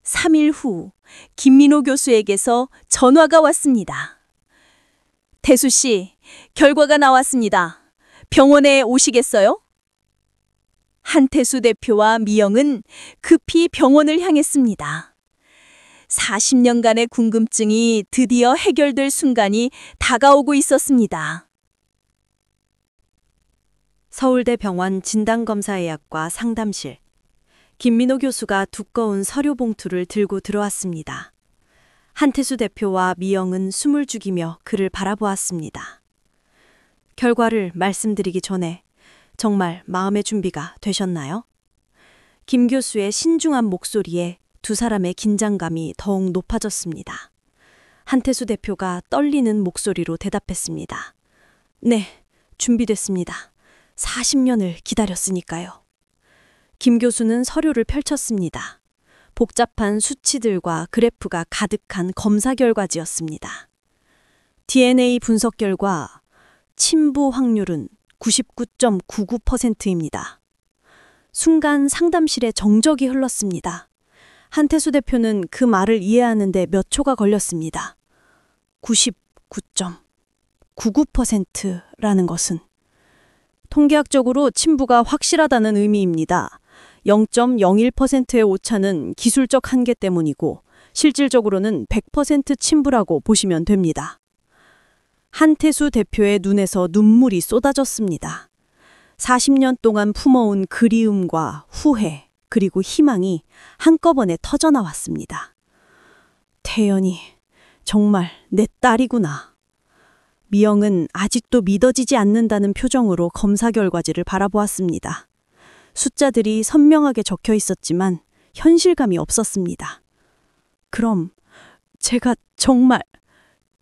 3일 후 김민호 교수에게서 전화가 왔습니다. 태수 씨, 결과가 나왔습니다. 병원에 오시겠어요? 한태수 대표와 미영은 급히 병원을 향했습니다. 40년간의 궁금증이 드디어 해결될 순간이 다가오고 있었습니다. 서울대 병원 진단검사의학과 상담실. 김민호 교수가 두꺼운 서류 봉투를 들고 들어왔습니다. 한태수 대표와 미영은 숨을 죽이며 그를 바라보았습니다. 결과를 말씀드리기 전에 정말 마음의 준비가 되셨나요? 김 교수의 신중한 목소리에 두 사람의 긴장감이 더욱 높아졌습니다. 한태수 대표가 떨리는 목소리로 대답했습니다. 네, 준비됐습니다. 40년을 기다렸으니까요. 김 교수는 서류를 펼쳤습니다. 복잡한 수치들과 그래프가 가득한 검사 결과지였습니다. DNA 분석 결과 침부 확률은 99.99%입니다. 순간 상담실에 정적이 흘렀습니다. 한태수 대표는 그 말을 이해하는데 몇 초가 걸렸습니다. 99.99%라는 것은 통계학적으로 침부가 확실하다는 의미입니다. 0.01%의 오차는 기술적 한계 때문이고 실질적으로는 100% 침부라고 보시면 됩니다. 한태수 대표의 눈에서 눈물이 쏟아졌습니다. 40년 동안 품어온 그리움과 후회 그리고 희망이 한꺼번에 터져나왔습니다. 태연이 정말 내 딸이구나. 미영은 아직도 믿어지지 않는다는 표정으로 검사 결과지를 바라보았습니다. 숫자들이 선명하게 적혀 있었지만 현실감이 없었습니다. 그럼 제가 정말...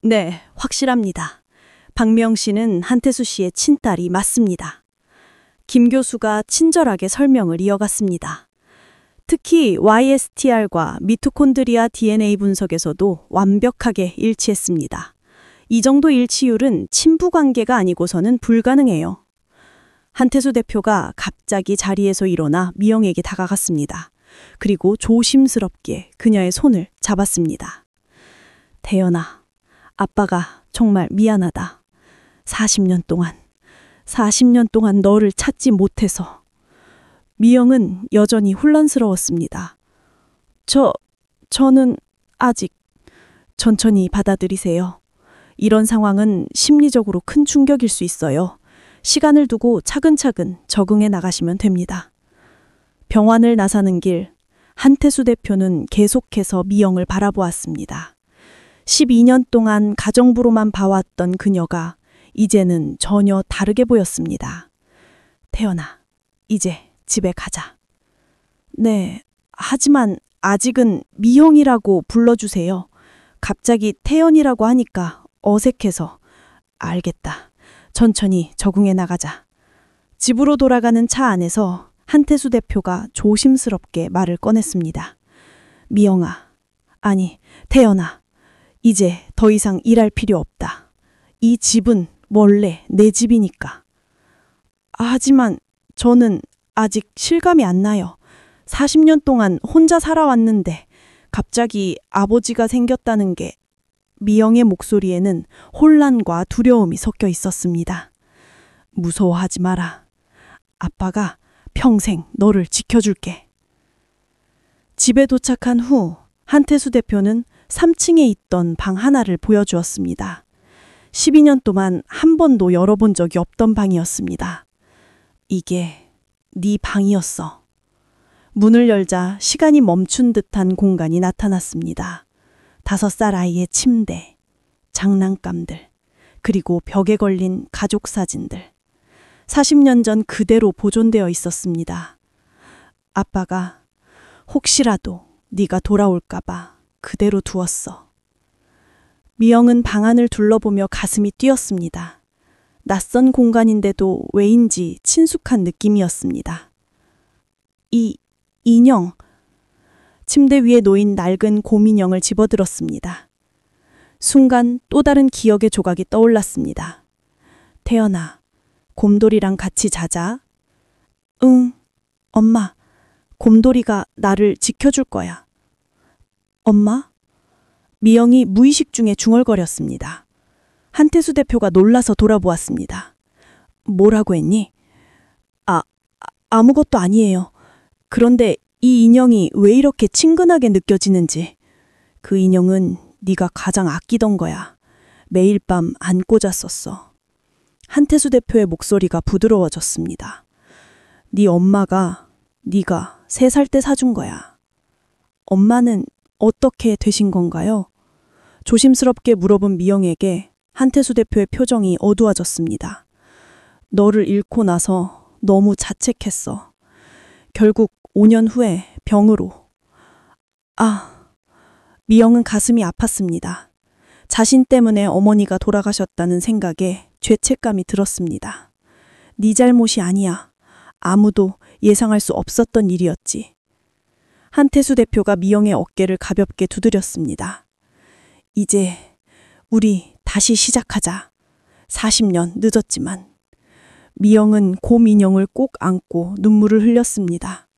네, 확실합니다. 박미영 씨는 한태수 씨의 친딸이 맞습니다. 김 교수가 친절하게 설명을 이어갔습니다. 특히 YSTR과 미토콘드리아 DNA 분석에서도 완벽하게 일치했습니다. 이 정도 일치율은 친부 관계가 아니고서는 불가능해요. 한태수 대표가 갑자기 자리에서 일어나 미영에게 다가갔습니다. 그리고 조심스럽게 그녀의 손을 잡았습니다. 태연아, 아빠가 정말 미안하다. 40년 동안 너를 찾지 못해서. 미영은 여전히 혼란스러웠습니다. 저는 아직... 천천히 받아들이세요. 이런 상황은 심리적으로 큰 충격일 수 있어요. 시간을 두고 차근차근 적응해 나가시면 됩니다. 병원을 나서는 길, 한태수 대표는 계속해서 미영을 바라보았습니다. 12년 동안 가정부로만 봐왔던 그녀가 이제는 전혀 다르게 보였습니다. 태연아, 이제 집에 가자. 네, 하지만 아직은 미영이라고 불러주세요. 갑자기 태연이라고 하니까 어색해서. 알겠다. 천천히 적응해 나가자. 집으로 돌아가는 차 안에서 한태수 대표가 조심스럽게 말을 꺼냈습니다. 미영아, 아니 태연아, 이제 더 이상 일할 필요 없다. 이 집은 원래 내 집이니까. 하지만 저는 아직 실감이 안 나요. 40년 동안 혼자 살아왔는데 갑자기 아버지가 생겼다는 게... 미영의 목소리에는 혼란과 두려움이 섞여 있었습니다. 무서워하지 마라. 아빠가 평생 너를 지켜줄게. 집에 도착한 후 한태수 대표는 3층에 있던 방 하나를 보여주었습니다. 12년 동안 한 번도 열어본 적이 없던 방이었습니다. 이게 네 방이었어. 문을 열자 시간이 멈춘 듯한 공간이 나타났습니다. 5살 아이의 침대, 장난감들, 그리고 벽에 걸린 가족 사진들. 40년 전 그대로 보존되어 있었습니다. 아빠가 혹시라도 네가 돌아올까 봐 그대로 두었어. 미영은 방 안을 둘러보며 가슴이 뛰었습니다. 낯선 공간인데도 왜인지 친숙한 느낌이었습니다. 이 인형. 침대 위에 놓인 낡은 곰인형을 집어들었습니다. 순간 또 다른 기억의 조각이 떠올랐습니다. 태연아, 곰돌이랑 같이 자자. 응, 엄마. 곰돌이가 나를 지켜줄 거야. 엄마? 미영이 무의식 중에 중얼거렸습니다. 한태수 대표가 놀라서 돌아보았습니다. 뭐라고 했니? 아무것도 아니에요. 그런데 이 인형이 왜 이렇게 친근하게 느껴지는지. 그 인형은 네가 가장 아끼던 거야. 매일 밤 안고 잤었어. 한태수 대표의 목소리가 부드러워졌습니다. 네 엄마가 네가 3살 때 사준 거야. 엄마는 어떻게 되신 건가요? 조심스럽게 물어본 미영에게 한태수 대표의 표정이 어두워졌습니다. 너를 잃고 나서 너무 자책했어. 결국 5년 후에 병으로. 미영은 가슴이 아팠습니다. 자신 때문에 어머니가 돌아가셨다는 생각에 죄책감이 들었습니다. 네 잘못이 아니야. 아무도 예상할 수 없었던 일이었지. 한태수 대표가 미영의 어깨를 가볍게 두드렸습니다. 이제 우리 다시 시작하자. 40년 늦었지만. 미영은 곰 인형을 꼭 안고 눈물을 흘렸습니다.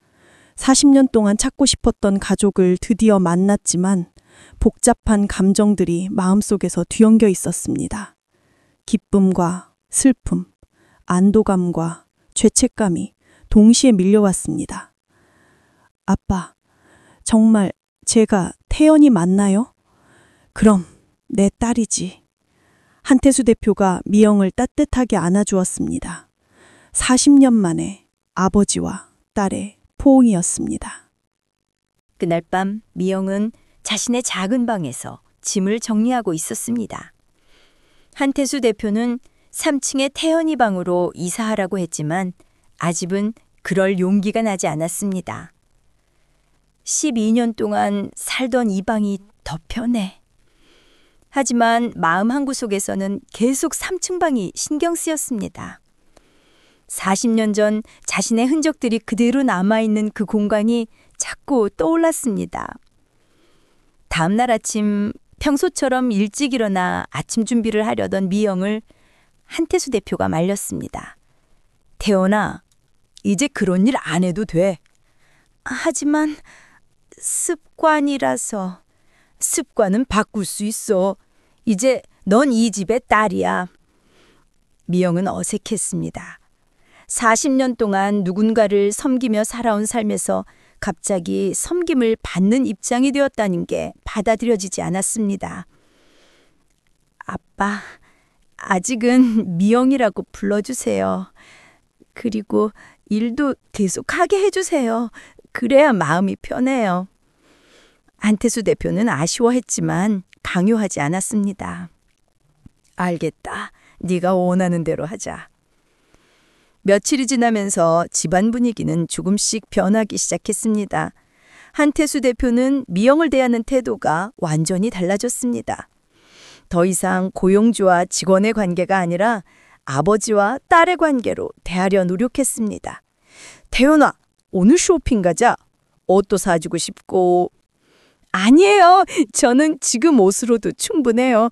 40년 동안 찾고 싶었던 가족을 드디어 만났지만 복잡한 감정들이 마음속에서 뒤엉겨 있었습니다. 기쁨과 슬픔, 안도감과 죄책감이 동시에 밀려왔습니다. 아빠, 정말 제가 태연이 맞나요? 그럼 내 딸이지. 한태수 대표가 미영을 따뜻하게 안아주었습니다. 40년 만에 아버지와 딸의 포옹이었습니다. 그날 밤 미영은 자신의 작은 방에서 짐을 정리하고 있었습니다. 한태수 대표는 3층의 태연이 방으로 이사하라고 했지만 아직은 그럴 용기가 나지 않았습니다. 12년 동안 살던 이 방이 더 편해. 하지만 마음 한구석에서는 계속 3층 방이 신경 쓰였습니다. 40년 전 자신의 흔적들이 그대로 남아있는 그 공간이 자꾸 떠올랐습니다. 다음 날 아침 평소처럼 일찍 일어나 아침 준비를 하려던 미영을 한태수 대표가 말렸습니다. 태연아, 이제 그런 일 안 해도 돼. 하지만 습관이라서. 습관은 바꿀 수 있어. 이제 넌 이 집의 딸이야. 미영은 어색했습니다. 40년 동안 누군가를 섬기며 살아온 삶에서 갑자기 섬김을 받는 입장이 되었다는 게 받아들여지지 않았습니다. 아빠, 아직은 미영이라고 불러주세요. 그리고 일도 계속하게 해주세요. 그래야 마음이 편해요. 한태수 대표는 아쉬워했지만 강요하지 않았습니다. 알겠다. 네가 원하는 대로 하자. 며칠이 지나면서 집안 분위기는 조금씩 변하기 시작했습니다. 한태수 대표는 미영을 대하는 태도가 완전히 달라졌습니다. 더 이상 고용주와 직원의 관계가 아니라 아버지와 딸의 관계로 대하려 노력했습니다. 태연아, 오늘 쇼핑 가자. 옷도 사주고 싶고. 아니에요. 저는 지금 옷으로도 충분해요.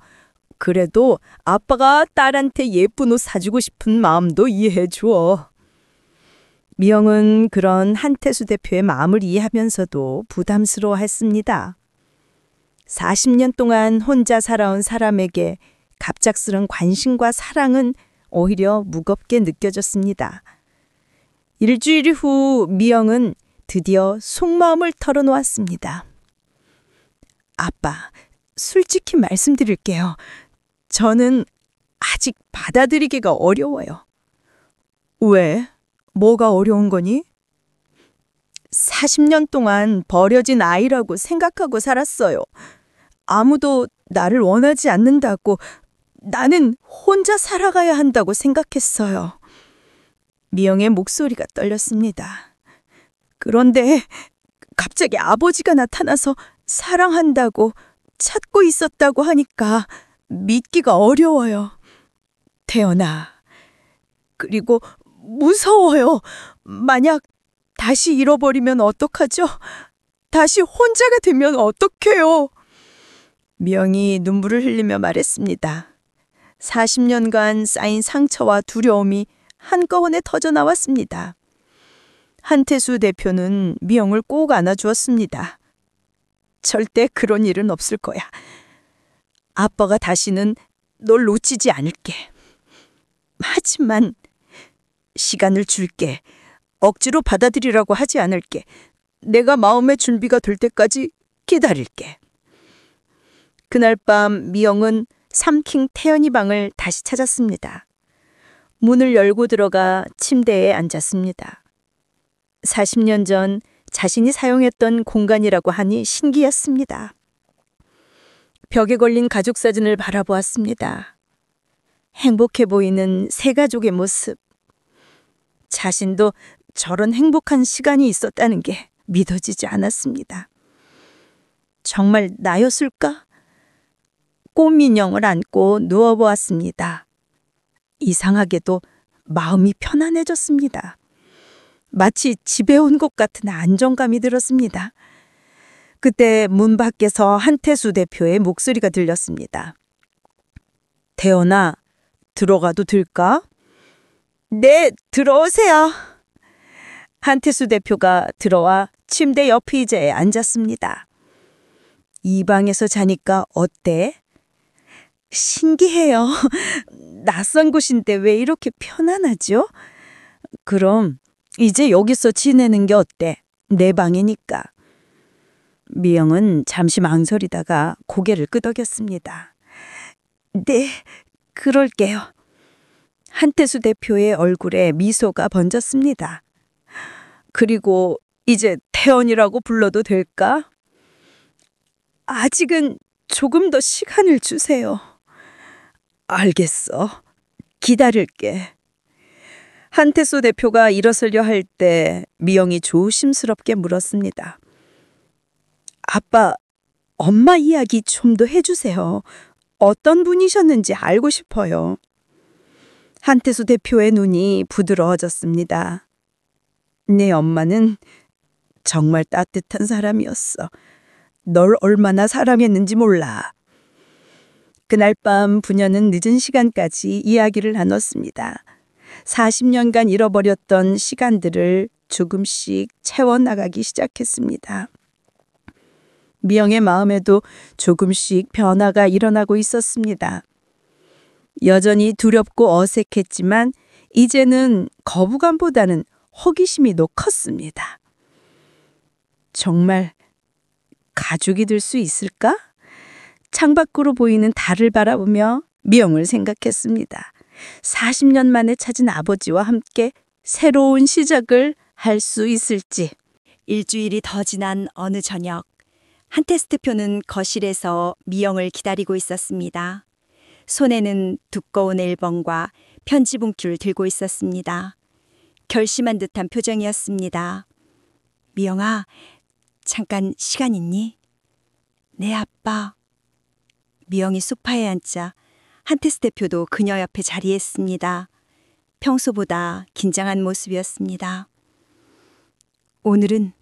그래도 아빠가 딸한테 예쁜 옷 사주고 싶은 마음도 이해해 줘. 미영은 그런 한태수 대표의 마음을 이해하면서도 부담스러워했습니다. 40년 동안 혼자 살아온 사람에게 갑작스런 관심과 사랑은 오히려 무겁게 느껴졌습니다. 일주일 후 미영은 드디어 속마음을 털어놓았습니다. 아빠, 솔직히 말씀드릴게요. 저는 아직 받아들이기가 어려워요. 왜? 뭐가 어려운 거니? 40년 동안 버려진 아이라고 생각하고 살았어요. 아무도 나를 원하지 않는다고, 나는 혼자 살아가야 한다고 생각했어요. 미영의 목소리가 떨렸습니다. 그런데 갑자기 아버지가 나타나서 사랑한다고, 찾고 있었다고 하니까 믿기가 어려워요. 태연아, 그리고 무서워요. 만약 다시 잃어버리면 어떡하죠? 다시 혼자가 되면 어떡해요? 미영이 눈물을 흘리며 말했습니다. 40년간 쌓인 상처와 두려움이 한꺼번에 터져 나왔습니다. 한태수 대표는 미영을 꼭 안아주었습니다. 절대 그런 일은 없을 거야. 아빠가 다시는 널 놓치지 않을게. 하지만 시간을 줄게. 억지로 받아들이라고 하지 않을게. 내가 마음의 준비가 될 때까지 기다릴게. 그날 밤 미영은 삼킹 태연이 방을 다시 찾았습니다. 문을 열고 들어가 침대에 앉았습니다. 40년 전 자신이 사용했던 공간이라고 하니 신기했습니다. 벽에 걸린 가족 사진을 바라보았습니다. 행복해 보이는 세 가족의 모습. 자신도 저런 행복한 시간이 있었다는 게 믿어지지 않았습니다. 정말 나였을까? 꽃민영을 안고 누워보았습니다. 이상하게도 마음이 편안해졌습니다. 마치 집에 온 것 같은 안정감이 들었습니다. 그때 문 밖에서 한태수 대표의 목소리가 들렸습니다. 태연아, 들어가도 될까? 네, 들어오세요. 한태수 대표가 들어와 침대 옆 의자에 앉았습니다. 이 방에서 자니까 어때? 신기해요. 낯선 곳인데 왜 이렇게 편안하죠? 그럼 이제 여기서 지내는 게 어때? 내 방이니까. 미영은 잠시 망설이다가 고개를 끄덕였습니다. 네, 그럴게요. 한태수 대표의 얼굴에 미소가 번졌습니다. 그리고 이제 태연이라고 불러도 될까? 아직은 조금 더 시간을 주세요. 알겠어. 기다릴게. 한태수 대표가 일어서려 할 때 미영이 조심스럽게 물었습니다. 아빠, 엄마 이야기 좀 더 해주세요. 어떤 분이셨는지 알고 싶어요. 한태수 대표의 눈이 부드러워졌습니다. 네 엄마는 정말 따뜻한 사람이었어. 널 얼마나 사랑했는지 몰라. 그날 밤 부녀는 늦은 시간까지 이야기를 나눴습니다. 40년간 잃어버렸던 시간들을 조금씩 채워나가기 시작했습니다. 미영의 마음에도 조금씩 변화가 일어나고 있었습니다. 여전히 두렵고 어색했지만 이제는 거부감보다는 호기심이 더 컸습니다. 정말 가족이 될 수 있을까? 창밖으로 보이는 달을 바라보며 미영을 생각했습니다. 40년 만에 찾은 아버지와 함께 새로운 시작을 할 수 있을지. 일주일이 더 지난 어느 저녁, 한태수 대표는 거실에서 미영을 기다리고 있었습니다. 손에는 두꺼운 앨범과 편지 봉투를 들고 있었습니다. 결심한 듯한 표정이었습니다. 미영아, 잠깐 시간 있니? 네, 아빠. 미영이 소파에 앉자 한태수 대표도 그녀 옆에 자리했습니다. 평소보다 긴장한 모습이었습니다. 오늘은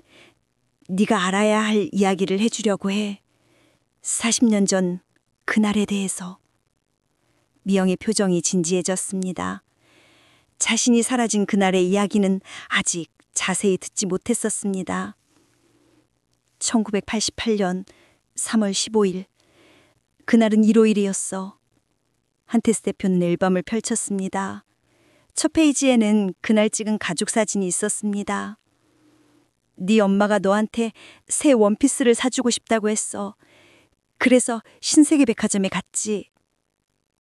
네가 알아야 할 이야기를 해주려고 해. 40년 전 그날에 대해서. 미영의 표정이 진지해졌습니다. 자신이 사라진 그날의 이야기는 아직 자세히 듣지 못했었습니다. 1988년 3월 15일. 그날은 일요일이었어. 한태수 대표는 앨범을 펼쳤습니다. 첫 페이지에는 그날 찍은 가족 사진이 있었습니다. 네 엄마가 너한테 새 원피스를 사주고 싶다고 했어. 그래서 신세계백화점에 갔지.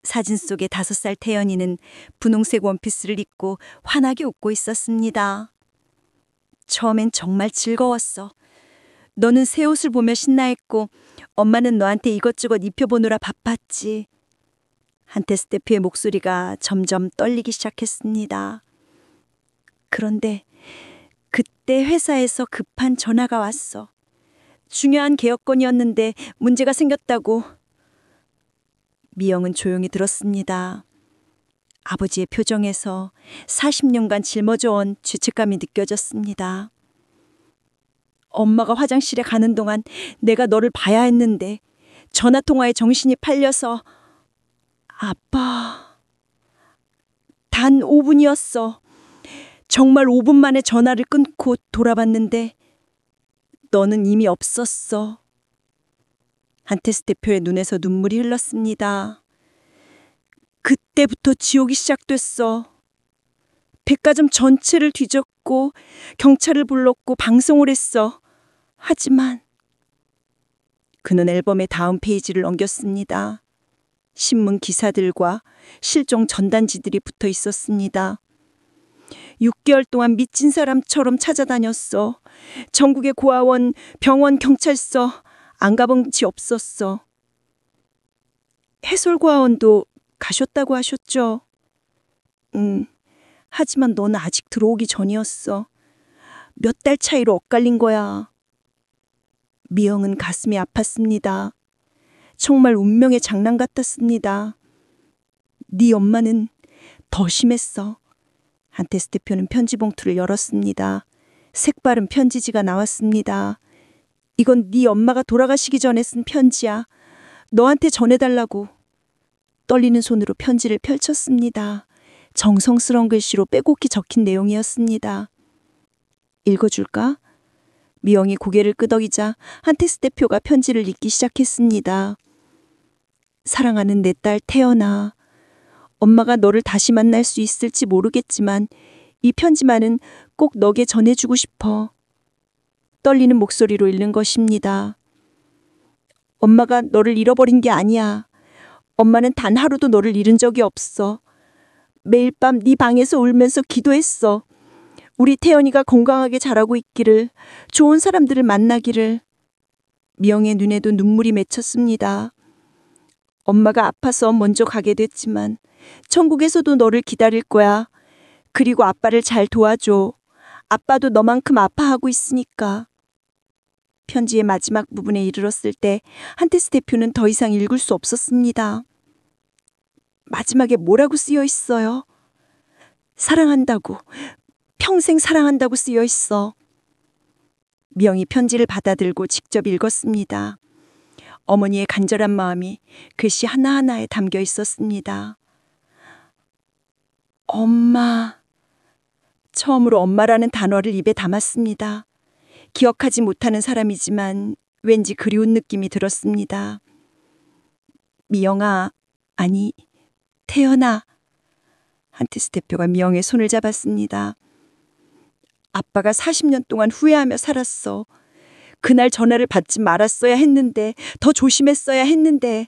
사진 속의 5살 태연이는 분홍색 원피스를 입고 환하게 웃고 있었습니다. 처음엔 정말 즐거웠어. 너는 새 옷을 보며 신나했고 엄마는 너한테 이것저것 입혀보느라 바빴지. 한테스 대표의 목소리가 점점 떨리기 시작했습니다. 그런데 그때 회사에서 급한 전화가 왔어. 중요한 개업 건이었는데 문제가 생겼다고. 미영은 조용히 들었습니다. 아버지의 표정에서 40년간 짊어져온 죄책감이 느껴졌습니다. 엄마가 화장실에 가는 동안 내가 너를 봐야 했는데 전화통화에 정신이 팔려서. 아빠, 단 5분이었어. 정말 5분 만에 전화를 끊고 돌아봤는데 너는 이미 없었어. 한테스 대표의 눈에서 눈물이 흘렀습니다. 그때부터 지옥이 시작됐어. 백화점 전체를 뒤졌고 경찰을 불렀고 방송을 했어. 하지만 그는 앨범의 다음 페이지를 넘겼습니다. 신문 기사들과 실종 전단지들이 붙어 있었습니다. 6개월 동안 미친 사람처럼 찾아다녔어. 전국의 고아원, 병원, 경찰서 안 가본 지 없었어. 해솔고아원도 가셨다고 하셨죠? 하지만 너는 아직 들어오기 전이었어. 몇 달 차이로 엇갈린 거야. 미영은 가슴이 아팠습니다. 정말 운명의 장난 같았습니다. 네 엄마는 더 심했어. 한테스 대표는 편지 봉투를 열었습니다. 색바른 편지지가 나왔습니다. 이건 네 엄마가 돌아가시기 전에 쓴 편지야. 너한테 전해달라고. 떨리는 손으로 편지를 펼쳤습니다. 정성스러운 글씨로 빼곡히 적힌 내용이었습니다. 읽어줄까? 미영이 고개를 끄덕이자 한테스 대표가 편지를 읽기 시작했습니다. 사랑하는 내 딸 태연아. 엄마가 너를 다시 만날 수 있을지 모르겠지만 이 편지만은 꼭 너에게 전해주고 싶어. 떨리는 목소리로 읽는 것입니다. 엄마가 너를 잃어버린 게 아니야. 엄마는 단 하루도 너를 잃은 적이 없어. 매일 밤 네 방에서 울면서 기도했어. 우리 태연이가 건강하게 자라고 있기를, 좋은 사람들을 만나기를. 미영의 눈에도 눈물이 맺혔습니다. 엄마가 아파서 먼저 가게 됐지만 천국에서도 너를 기다릴 거야. 그리고 아빠를 잘 도와줘. 아빠도 너만큼 아파하고 있으니까. 편지의 마지막 부분에 이르렀을 때 한테스 대표는 더 이상 읽을 수 없었습니다. 마지막에 뭐라고 쓰여 있어요? 사랑한다고, 평생 사랑한다고 쓰여 있어. 미영이 편지를 받아들고 직접 읽었습니다. 어머니의 간절한 마음이 글씨 하나하나에 담겨 있었습니다. 엄마. 처음으로 엄마라는 단어를 입에 담았습니다. 기억하지 못하는 사람이지만 왠지 그리운 느낌이 들었습니다. 미영아, 아니, 태연아. 한테스 대표가 미영의 손을 잡았습니다. 아빠가 40년 동안 후회하며 살았어. 그날 전화를 받지 말았어야 했는데, 더 조심했어야 했는데.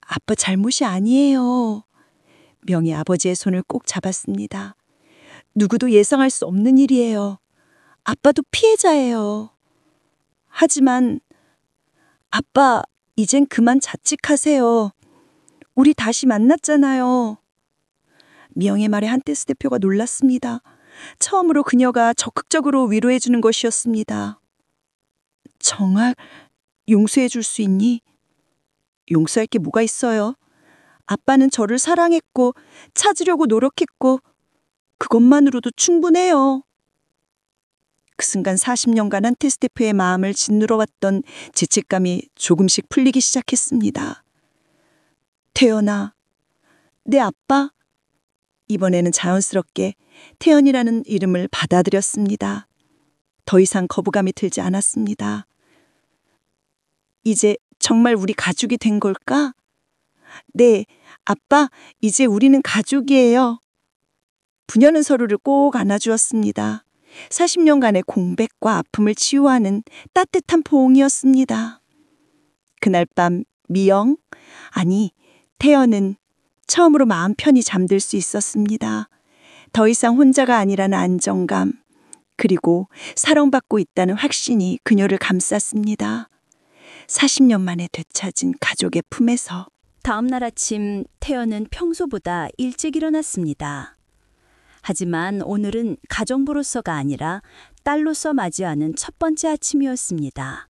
아빠 잘못이 아니에요. 명희 아버지의 손을 꼭 잡았습니다. 누구도 예상할 수 없는 일이에요. 아빠도 피해자예요. 하지만 아빠, 이젠 그만 자책하세요. 우리 다시 만났잖아요. 미영의 말에 한테스 대표가 놀랐습니다. 처음으로 그녀가 적극적으로 위로해 주는 것이었습니다. 정말 용서해 줄 수 있니? 용서할 게 뭐가 있어요? 아빠는 저를 사랑했고 찾으려고 노력했고 그것만으로도 충분해요. 그 순간 40년간 한테스 대표의 마음을 짓누러 왔던 죄책감이 조금씩 풀리기 시작했습니다. 태연아, 내 아빠? 이번에는 자연스럽게 태연이라는 이름을 받아들였습니다. 더 이상 거부감이 들지 않았습니다. 이제 정말 우리 가족이 된 걸까? 네, 아빠, 이제 우리는 가족이에요. 부녀는 서로를 꼭 안아주었습니다. 40년간의 공백과 아픔을 치유하는 따뜻한 포옹이었습니다. 그날 밤 미영, 아니 태연은 처음으로 마음 편히 잠들 수 있었습니다. 더 이상 혼자가 아니라는 안정감, 그리고 사랑받고 있다는 확신이 그녀를 감쌌습니다. 40년 만에 되찾은 가족의 품에서. 다음 날 아침 태연은 평소보다 일찍 일어났습니다. 하지만 오늘은 가정부로서가 아니라 딸로서 맞이하는 첫 번째 아침이었습니다.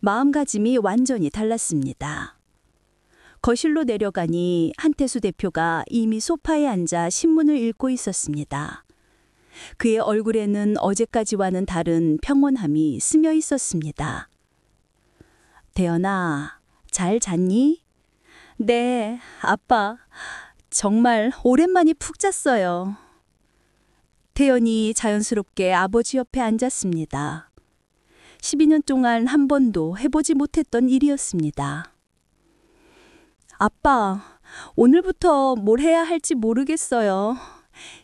마음가짐이 완전히 달랐습니다. 거실로 내려가니 한태수 대표가 이미 소파에 앉아 신문을 읽고 있었습니다. 그의 얼굴에는 어제까지와는 다른 평온함이 스며 있었습니다. 태연아, 잘 잤니? 네, 아빠. 정말 오랜만에 푹 잤어요. 태연이 자연스럽게 아버지 옆에 앉았습니다. 12년 동안 한 번도 해보지 못했던 일이었습니다. 아빠, 오늘부터 뭘 해야 할지 모르겠어요.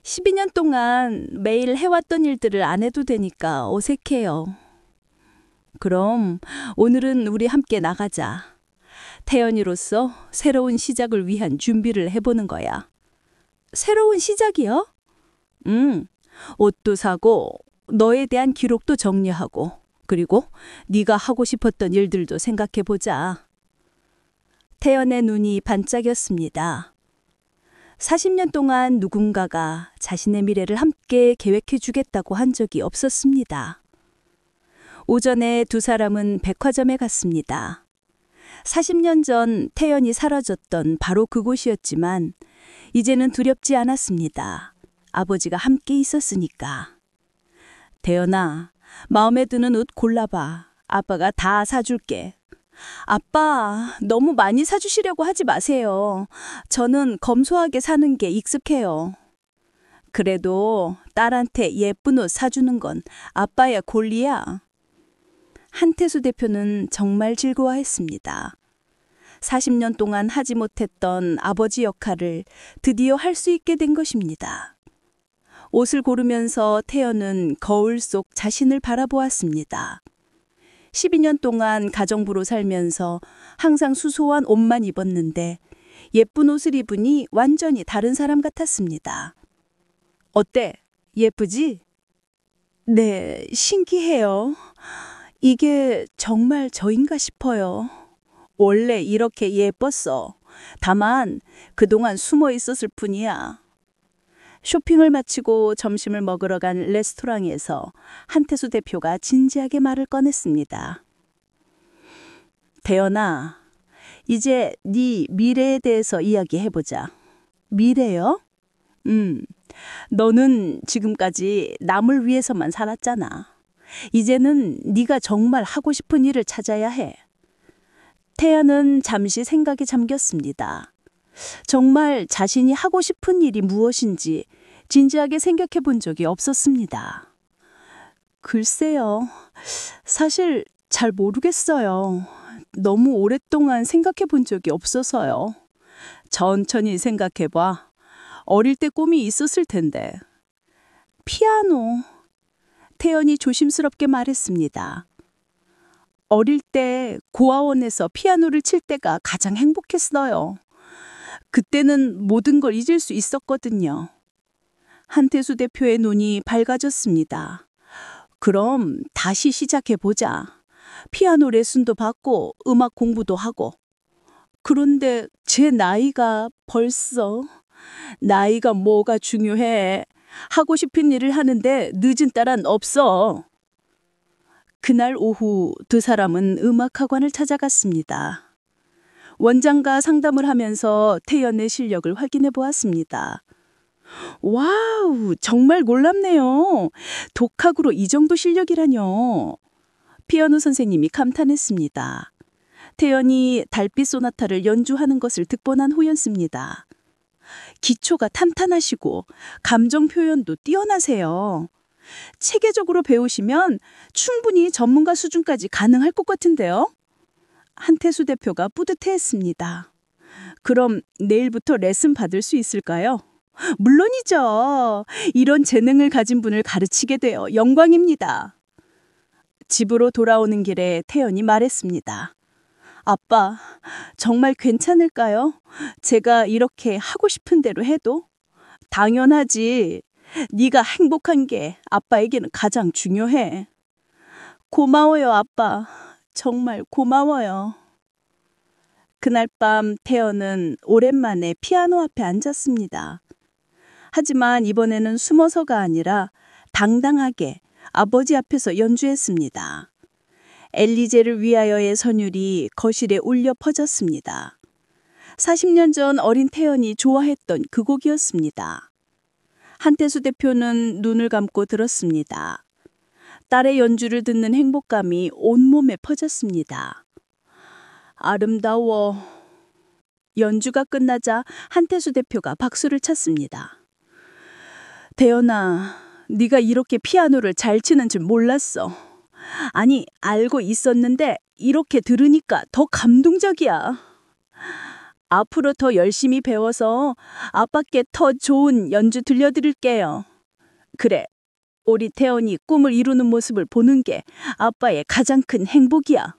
12년 동안 매일 해왔던 일들을 안 해도 되니까 어색해요. 그럼 오늘은 우리 함께 나가자. 태연이로서 새로운 시작을 위한 준비를 해보는 거야. 새로운 시작이요? 옷도 사고 너에 대한 기록도 정리하고 그리고 네가 하고 싶었던 일들도 생각해보자. 태연의 눈이 반짝였습니다. 40년 동안 누군가가 자신의 미래를 함께 계획해주겠다고 한 적이 없었습니다. 오전에 두 사람은 백화점에 갔습니다. 40년 전 태연이 사라졌던 바로 그곳이었지만 이제는 두렵지 않았습니다. 아버지가 함께 있었으니까. 태연아, 마음에 드는 옷 골라봐. 아빠가 다 사줄게. 아빠, 너무 많이 사주시려고 하지 마세요. 저는 검소하게 사는 게 익숙해요. 그래도 딸한테 예쁜 옷 사주는 건 아빠의 권리야. 한태수 대표는 정말 즐거워했습니다. 40년 동안 하지 못했던 아버지 역할을 드디어 할 수 있게 된 것입니다. 옷을 고르면서 태연은 거울 속 자신을 바라보았습니다. 12년 동안 가정부로 살면서 항상 수소한 옷만 입었는데 예쁜 옷을 입으니 완전히 다른 사람 같았습니다. 어때? 예쁘지? 네, 신기해요. 이게 정말 저인가 싶어요. 원래 이렇게 예뻤어. 다만 그동안 숨어 있었을 뿐이야. 쇼핑을 마치고 점심을 먹으러 간 레스토랑에서 한태수 대표가 진지하게 말을 꺼냈습니다. 태연아, 이제 네 미래에 대해서 이야기해보자. 미래요? 너는 지금까지 남을 위해서만 살았잖아. 이제는 네가 정말 하고 싶은 일을 찾아야 해. 태연은 잠시 생각에 잠겼습니다. 정말 자신이 하고 싶은 일이 무엇인지 진지하게 생각해 본 적이 없었습니다. 글쎄요, 사실 잘 모르겠어요. 너무 오랫동안 생각해 본 적이 없어서요. 천천히 생각해 봐. 어릴 때 꿈이 있었을 텐데. 피아노. 태연이 조심스럽게 말했습니다. 어릴 때 고아원에서 피아노를 칠 때가 가장 행복했어요. 그때는 모든 걸 잊을 수 있었거든요. 한태수 대표의 눈이 밝아졌습니다. 그럼 다시 시작해보자. 피아노 레슨도 받고 음악 공부도 하고. 그런데 제 나이가 벌써... 나이가 뭐가 중요해. 하고 싶은 일을 하는데 늦은 딸은 없어. 그날 오후 두 사람은 음악학원을 찾아갔습니다. 원장과 상담을 하면서 태연의 실력을 확인해 보았습니다. 와우, 정말 놀랍네요. 독학으로 이 정도 실력이라뇨. 피아노 선생님이 감탄했습니다. 태연이 달빛 소나타를 연주하는 것을 득본한 후였습니다. 기초가 탄탄하시고 감정 표현도 뛰어나세요. 체계적으로 배우시면 충분히 전문가 수준까지 가능할 것 같은데요. 한태수 대표가 뿌듯해했습니다. 그럼 내일부터 레슨 받을 수 있을까요? 물론이죠. 이런 재능을 가진 분을 가르치게 되어 영광입니다. 집으로 돌아오는 길에 태연이 말했습니다. 아빠, 정말 괜찮을까요? 제가 이렇게 하고 싶은 대로 해도? 당연하지. 네가 행복한 게 아빠에게는 가장 중요해. 고마워요, 아빠. 정말 고마워요. 그날 밤 태연은 오랜만에 피아노 앞에 앉았습니다. 하지만 이번에는 숨어서가 아니라 당당하게 아버지 앞에서 연주했습니다. 엘리제를 위하여의 선율이 거실에 울려 퍼졌습니다. 40년 전 어린 태연이 좋아했던 그 곡이었습니다. 한태수 대표는 눈을 감고 들었습니다. 딸의 연주를 듣는 행복감이 온몸에 퍼졌습니다. 아름다워. 연주가 끝나자 한태수 대표가 박수를 쳤습니다. 태연아, 네가 이렇게 피아노를 잘 치는 줄 몰랐어. 아니, 알고 있었는데 이렇게 들으니까 더 감동적이야. 앞으로 더 열심히 배워서 아빠께 더 좋은 연주 들려드릴게요. 그래, 우리 태연이 꿈을 이루는 모습을 보는 게 아빠의 가장 큰 행복이야.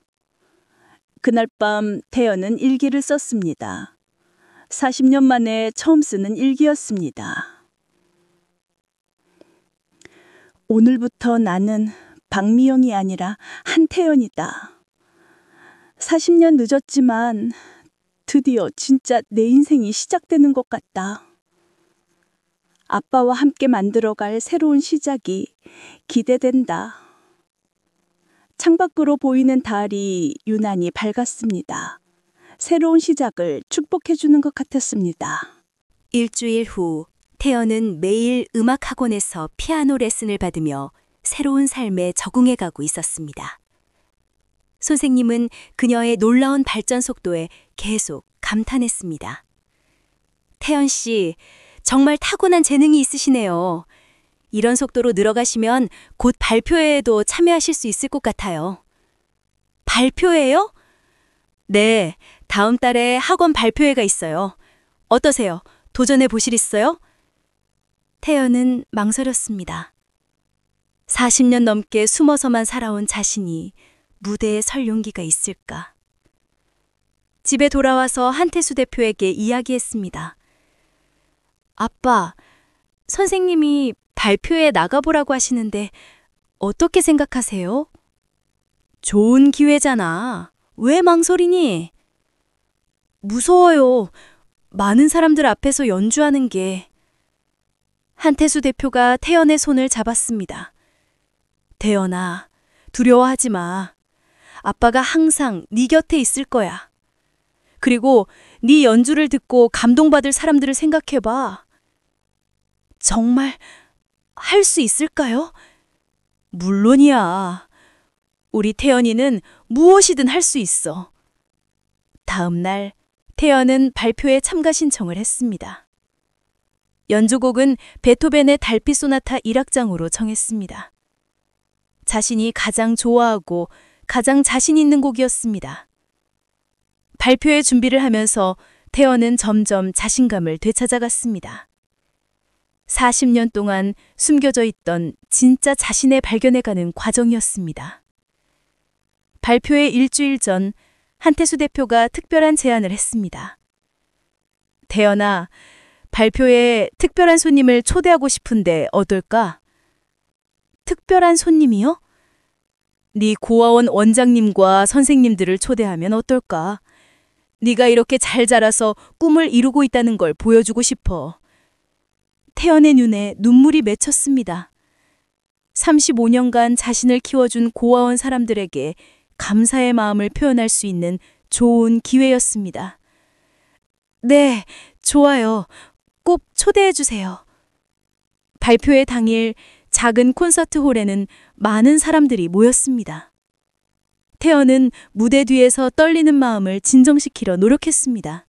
그날 밤 태연은 일기를 썼습니다. 40년 만에 처음 쓰는 일기였습니다. 오늘부터 나는 박미영이 아니라 한태연이다. 40년 늦었지만 드디어 진짜 내 인생이 시작되는 것 같다. 아빠와 함께 만들어갈 새로운 시작이 기대된다. 창밖으로 보이는 달이 유난히 밝았습니다. 새로운 시작을 축복해주는 것 같았습니다. 일주일 후 태연은 매일 음악학원에서 피아노 레슨을 받으며 새로운 삶에 적응해가고 있었습니다. 선생님은 그녀의 놀라운 발전 속도에 계속 감탄했습니다. 태연 씨, 정말 타고난 재능이 있으시네요. 이런 속도로 늘어가시면 곧 발표회에도 참여하실 수 있을 것 같아요. 발표회요? 네, 다음 달에 학원 발표회가 있어요. 어떠세요? 도전해 보시겠어요? 태연은 망설였습니다. 40년 넘게 숨어서만 살아온 자신이 무대에 설 용기가 있을까? 집에 돌아와서 한태수 대표에게 이야기했습니다. 아빠, 선생님이 발표에 나가보라고 하시는데 어떻게 생각하세요? 좋은 기회잖아. 왜 망설이니? 무서워요. 많은 사람들 앞에서 연주하는 게. 한태수 대표가 태연의 손을 잡았습니다. 태연아, 두려워하지 마. 아빠가 항상 네 곁에 있을 거야. 그리고 네 연주를 듣고 감동받을 사람들을 생각해봐. 정말 할 수 있을까요? 물론이야. 우리 태연이는 무엇이든 할 수 있어. 다음 날 태연은 발표에 참가 신청을 했습니다. 연주곡은 베토벤의 달빛 소나타 1악장으로 정했습니다. 자신이 가장 좋아하고 가장 자신 있는 곡이었습니다. 발표회 준비를 하면서 태연은 점점 자신감을 되찾아갔습니다. 40년 동안 숨겨져 있던 진짜 자신을 발견해가는 과정이었습니다. 발표회 일주일 전 한태수 대표가 특별한 제안을 했습니다. 태연아, 발표에 특별한 손님을 초대하고 싶은데 어떨까? 특별한 손님이요? 네 고아원 원장님과 선생님들을 초대하면 어떨까? 네가 이렇게 잘 자라서 꿈을 이루고 있다는 걸 보여주고 싶어. 태연의 눈에 눈물이 맺혔습니다. 35년간 자신을 키워준 고아원 사람들에게 감사의 마음을 표현할 수 있는 좋은 기회였습니다. 네, 좋아요. 꼭 초대해 주세요. 발표회 당일 작은 콘서트 홀에는 많은 사람들이 모였습니다. 태연은 무대 뒤에서 떨리는 마음을 진정시키려 노력했습니다.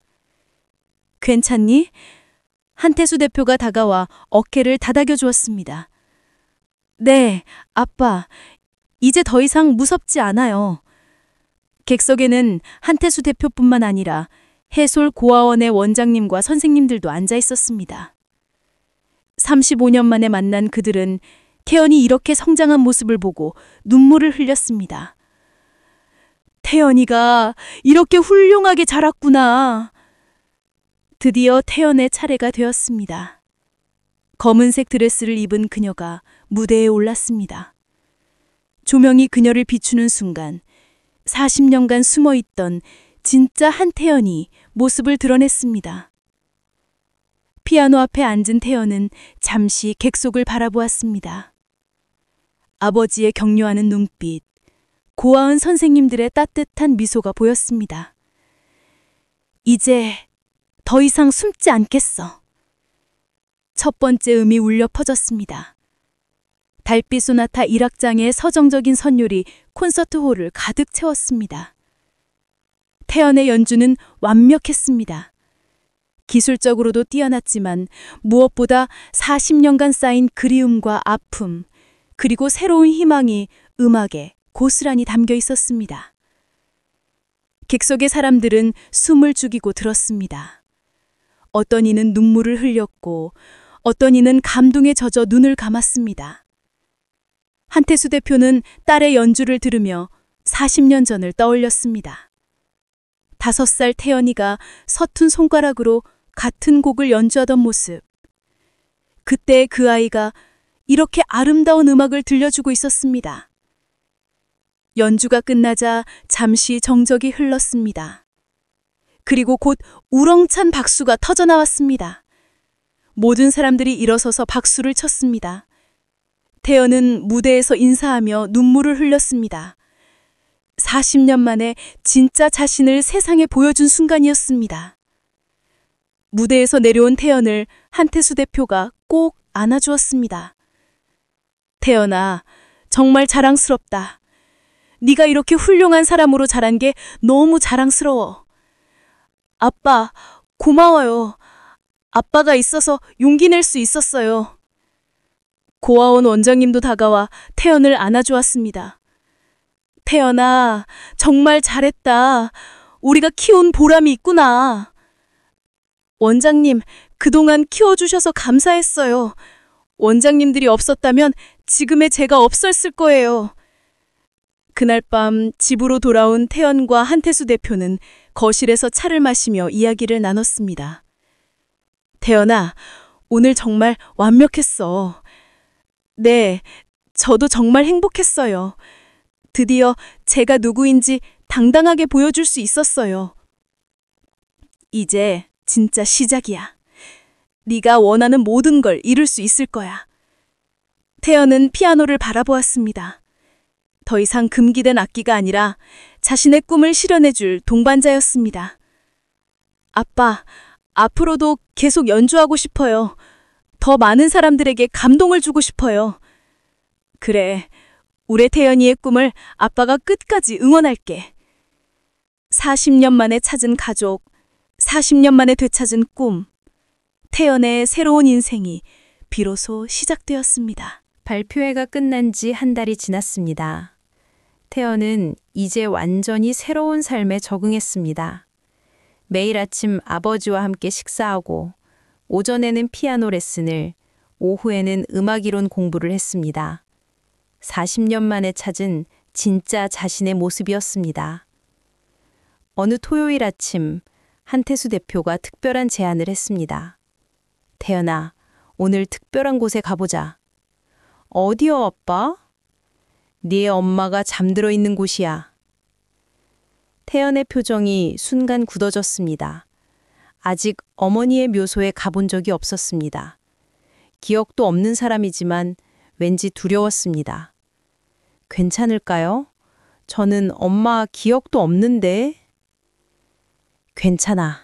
괜찮니? 한태수 대표가 다가와 어깨를 다닥여 주었습니다. 네, 아빠. 이제 더 이상 무섭지 않아요. 객석에는 한태수 대표뿐만 아니라 해솔 고아원의 원장님과 선생님들도 앉아 있었습니다. 35년 만에 만난 그들은 태연이 이렇게 성장한 모습을 보고 눈물을 흘렸습니다. 태연이가 이렇게 훌륭하게 자랐구나. 드디어 태연의 차례가 되었습니다. 검은색 드레스를 입은 그녀가 무대에 올랐습니다. 조명이 그녀를 비추는 순간 40년간 숨어있던 진짜 한태연이 모습을 드러냈습니다. 피아노 앞에 앉은 태연은 잠시 객석을 바라보았습니다. 아버지의 격려하는 눈빛, 고아원 선생님들의 따뜻한 미소가 보였습니다. 이제 더 이상 숨지 않겠어. 첫 번째 음이 울려 퍼졌습니다. 달빛 소나타 1악장의 서정적인 선율이 콘서트홀을 가득 채웠습니다. 태연의 연주는 완벽했습니다. 기술적으로도 뛰어났지만 무엇보다 40년간 쌓인 그리움과 아픔, 그리고 새로운 희망이 음악에 고스란히 담겨 있었습니다. 객석의 사람들은 숨을 죽이고 들었습니다. 어떤 이는 눈물을 흘렸고 어떤 이는 감동에 젖어 눈을 감았습니다. 한태수 대표는 딸의 연주를 들으며 40년 전을 떠올렸습니다. 5살 태연이가 서툰 손가락으로 같은 곡을 연주하던 모습. 그때 그 아이가 이렇게 아름다운 음악을 들려주고 있었습니다. 연주가 끝나자 잠시 정적이 흘렀습니다. 그리고 곧 우렁찬 박수가 터져나왔습니다. 모든 사람들이 일어서서 박수를 쳤습니다. 태연은 무대에서 인사하며 눈물을 흘렸습니다. 40년 만에 진짜 자신을 세상에 보여준 순간이었습니다. 무대에서 내려온 태연을 한태수 대표가 꼭 안아주었습니다. 태연아, 정말 자랑스럽다. 네가 이렇게 훌륭한 사람으로 자란 게 너무 자랑스러워. 아빠, 고마워요. 아빠가 있어서 용기 낼 수 있었어요. 고아원 원장님도 다가와 태연을 안아주었습니다. 태연아, 정말 잘했다. 우리가 키운 보람이 있구나. 원장님, 그동안 키워주셔서 감사했어요. 원장님들이 없었다면 지금의 제가 없었을 거예요. 그날 밤 집으로 돌아온 태연과 한태수 대표는 거실에서 차를 마시며 이야기를 나눴습니다. 태연아, 오늘 정말 완벽했어. 네, 저도 정말 행복했어요. 드디어 제가 누구인지 당당하게 보여줄 수 있었어요. 이제 진짜 시작이야. 네가 원하는 모든 걸 이룰 수 있을 거야. 태연은 피아노를 바라보았습니다. 더 이상 금기된 악기가 아니라 자신의 꿈을 실현해줄 동반자였습니다. 아빠, 앞으로도 계속 연주하고 싶어요. 더 많은 사람들에게 감동을 주고 싶어요. 그래, 우리 태연이의 꿈을 아빠가 끝까지 응원할게. 40년 만에 찾은 가족, 40년 만에 되찾은 꿈. 태연의 새로운 인생이 비로소 시작되었습니다. 발표회가 끝난 지 한 달이 지났습니다. 태연은 이제 완전히 새로운 삶에 적응했습니다. 매일 아침 아버지와 함께 식사하고 오전에는 피아노 레슨을, 오후에는 음악이론 공부를 했습니다. 40년 만에 찾은 진짜 자신의 모습이었습니다. 어느 토요일 아침 한태수 대표가 특별한 제안을 했습니다. 태연아, 오늘 특별한 곳에 가보자. 어디요, 아빠? 네 엄마가 잠들어 있는 곳이야. 태연의 표정이 순간 굳어졌습니다. 아직 어머니의 묘소에 가본 적이 없었습니다. 기억도 없는 사람이지만 왠지 두려웠습니다. 괜찮을까요? 저는 엄마 기억도 없는데. 괜찮아.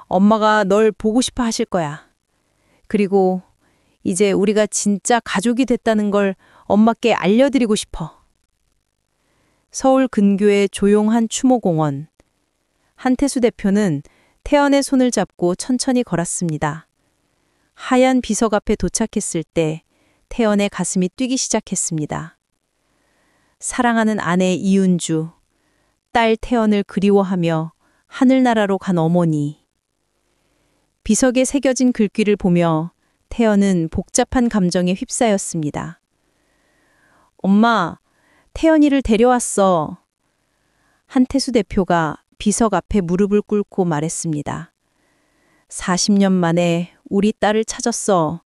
엄마가 널 보고 싶어 하실 거야. 그리고 이제 우리가 진짜 가족이 됐다는 걸 엄마께 알려드리고 싶어. 서울 근교의 조용한 추모공원. 한태수 대표는 태연의 손을 잡고 천천히 걸었습니다. 하얀 비석 앞에 도착했을 때 태연의 가슴이 뛰기 시작했습니다. 사랑하는 아내 이은주, 딸 태연을 그리워하며 하늘나라로 간 어머니. 비석에 새겨진 글귀를 보며 태연은 복잡한 감정에 휩싸였습니다. 엄마, 태연이를 데려왔어. 한태수 대표가 비석 앞에 무릎을 꿇고 말했습니다. 40년 만에 우리 딸을 찾았어.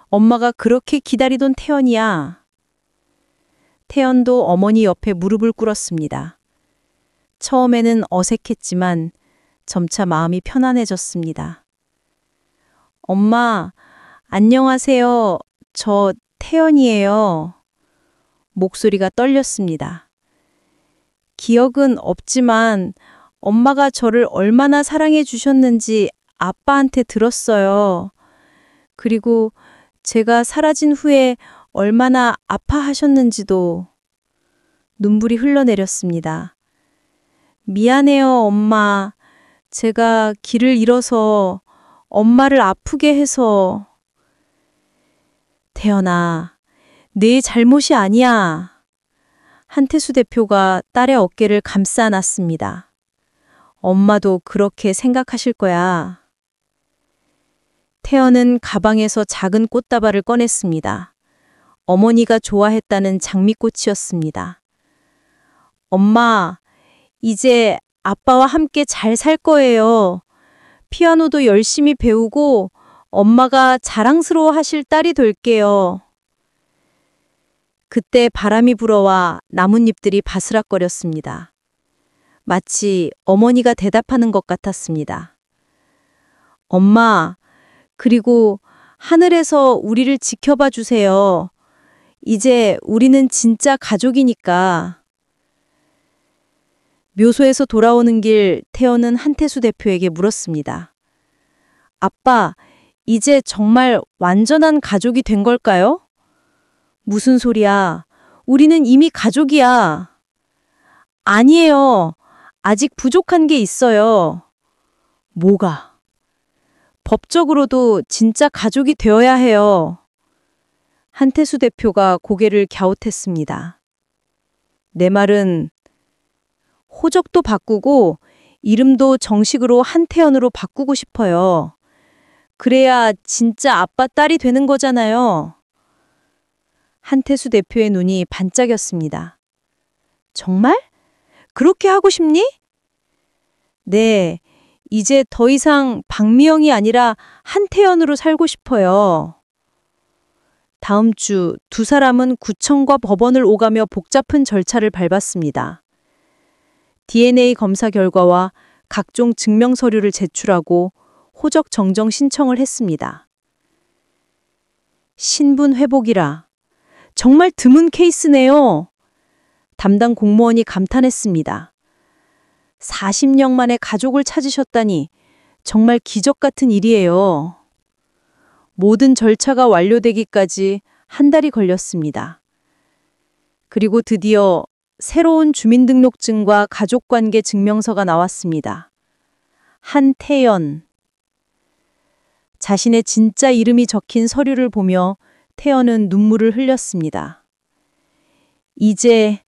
엄마가 그렇게 기다리던 태연이야. 태연도 어머니 옆에 무릎을 꿇었습니다. 처음에는 어색했지만 점차 마음이 편안해졌습니다. 엄마, 안녕하세요. 저 태연이에요. 목소리가 떨렸습니다. 기억은 없지만 엄마가 저를 얼마나 사랑해 주셨는지 아빠한테 들었어요. 그리고 제가 사라진 후에 얼마나 아파하셨는지도. 눈물이 흘러내렸습니다. 미안해요, 엄마. 제가 길을 잃어서 엄마를 아프게 해서. 태연아, 내 잘못이 아니야. 한태수 대표가 딸의 어깨를 감싸 안았습니다. 엄마도 그렇게 생각하실 거야. 태연은 가방에서 작은 꽃다발을 꺼냈습니다. 어머니가 좋아했다는 장미꽃이었습니다. 엄마, 이제 아빠와 함께 잘 살 거예요. 피아노도 열심히 배우고 엄마가 자랑스러워 하실 딸이 될게요. 그때 바람이 불어와 나뭇잎들이 바스락거렸습니다. 마치 어머니가 대답하는 것 같았습니다. 엄마, 그리고 하늘에서 우리를 지켜봐 주세요. 이제 우리는 진짜 가족이니까. 묘소에서 돌아오는 길 태연은 한태수 대표에게 물었습니다. 아빠, 이제 정말 완전한 가족이 된 걸까요? 무슨 소리야? 우리는 이미 가족이야. 아니에요. 아직 부족한 게 있어요. 뭐가? 법적으로도 진짜 가족이 되어야 해요. 한태수 대표가 고개를 갸웃했습니다. 내 말은 호적도 바꾸고 이름도 정식으로 한태연으로 바꾸고 싶어요. 그래야 진짜 아빠 딸이 되는 거잖아요. 한태수 대표의 눈이 반짝였습니다. 정말? 그렇게 하고 싶니? 네, 이제 더 이상 박미영이 아니라 한태연으로 살고 싶어요. 다음 주 두 사람은 구청과 법원을 오가며 복잡한 절차를 밟았습니다. DNA 검사 결과와 각종 증명 서류를 제출하고 호적 정정 신청을 했습니다. 신분 회복이라. 정말 드문 케이스네요. 담당 공무원이 감탄했습니다. 40년 만에 가족을 찾으셨다니 정말 기적 같은 일이에요. 모든 절차가 완료되기까지 한 달이 걸렸습니다. 그리고 드디어 새로운 주민등록증과 가족관계 증명서가 나왔습니다. 한태연. 자신의 진짜 이름이 적힌 서류를 보며 태연은 눈물을 흘렸습니다. 이제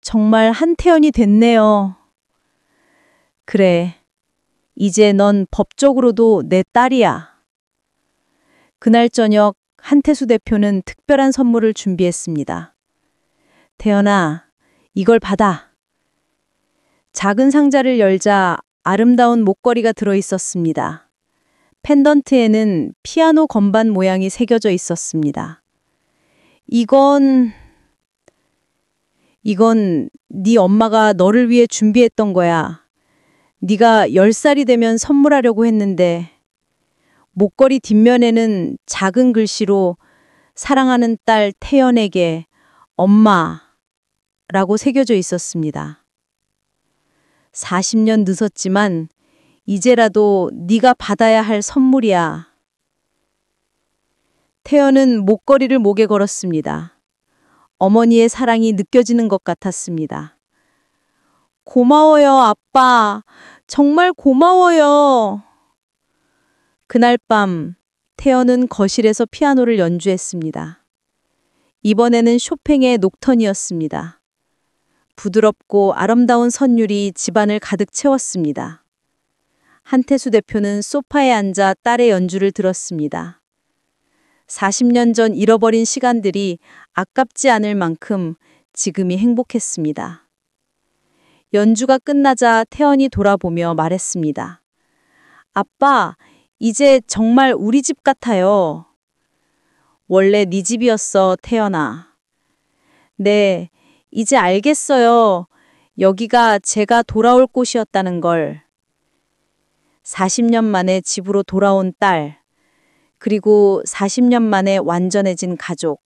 정말 한태연이 됐네요. 그래, 이제 넌 법적으로도 내 딸이야. 그날 저녁 한태수 대표는 특별한 선물을 준비했습니다. 태연아, 이걸 받아. 작은 상자를 열자 아름다운 목걸이가 들어 있었습니다. 펜던트에는 피아노 건반 모양이 새겨져 있었습니다. 이건 네 엄마가 너를 위해 준비했던 거야. 네가 10살이 되면 선물하려고 했는데. 목걸이 뒷면에는 작은 글씨로 사랑하는 딸 태연에게 엄마라고 새겨져 있었습니다. 40년 늦었지만 이제라도 네가 받아야 할 선물이야. 태연은 목걸이를 목에 걸었습니다. 어머니의 사랑이 느껴지는 것 같았습니다. 고마워요, 아빠. 정말 고마워요. 그날 밤 태연은 거실에서 피아노를 연주했습니다. 이번에는 쇼팽의 녹턴이었습니다. 부드럽고 아름다운 선율이 집안을 가득 채웠습니다. 한태수 대표는 소파에 앉아 딸의 연주를 들었습니다. 40년 전 잃어버린 시간들이 아깝지 않을 만큼 지금이 행복했습니다. 연주가 끝나자 태연이 돌아보며 말했습니다. 아빠, 이제 정말 우리 집 같아요. 원래 네 집이었어, 태연아. 네, 이제 알겠어요. 여기가 제가 돌아올 곳이었다는 걸. 40년 만에 집으로 돌아온 딸, 그리고 40년 만에 완전해진 가족.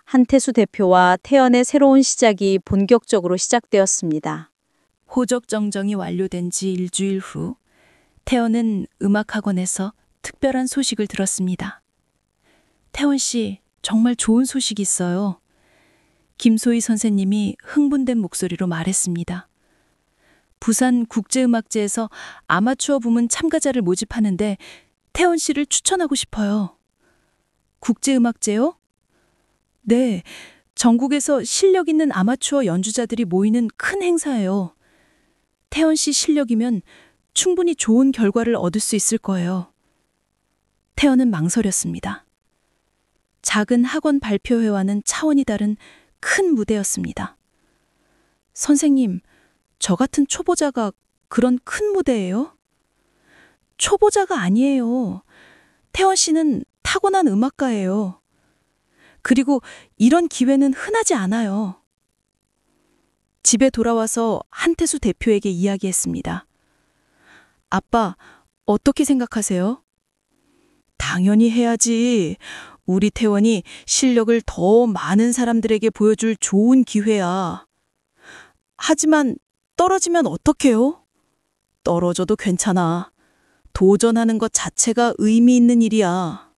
한태수 대표와 태연의 새로운 시작이 본격적으로 시작되었습니다. 호적정정이 완료된 지 일주일 후 태연은 음악학원에서 특별한 소식을 들었습니다. 태연 씨, 정말 좋은 소식이 있어요. 김소희 선생님이 흥분된 목소리로 말했습니다. 부산 국제음악제에서 아마추어 부문 참가자를 모집하는데 태연 씨를 추천하고 싶어요. 국제음악제요? 네, 전국에서 실력 있는 아마추어 연주자들이 모이는 큰 행사예요. 태연 씨 실력이면 충분히 좋은 결과를 얻을 수 있을 거예요. 태연은 망설였습니다. 작은 학원 발표회와는 차원이 다른 큰 무대였습니다. 선생님, 저 같은 초보자가 그런 큰 무대예요? 초보자가 아니에요. 태연 씨는 타고난 음악가예요. 그리고 이런 기회는 흔하지 않아요. 집에 돌아와서 한태수 대표에게 이야기했습니다. 아빠, 어떻게 생각하세요? 당연히 해야지. 우리 태원이 실력을 더 많은 사람들에게 보여줄 좋은 기회야. 하지만 떨어지면 어떡해요? 떨어져도 괜찮아. 도전하는 것 자체가 의미 있는 일이야.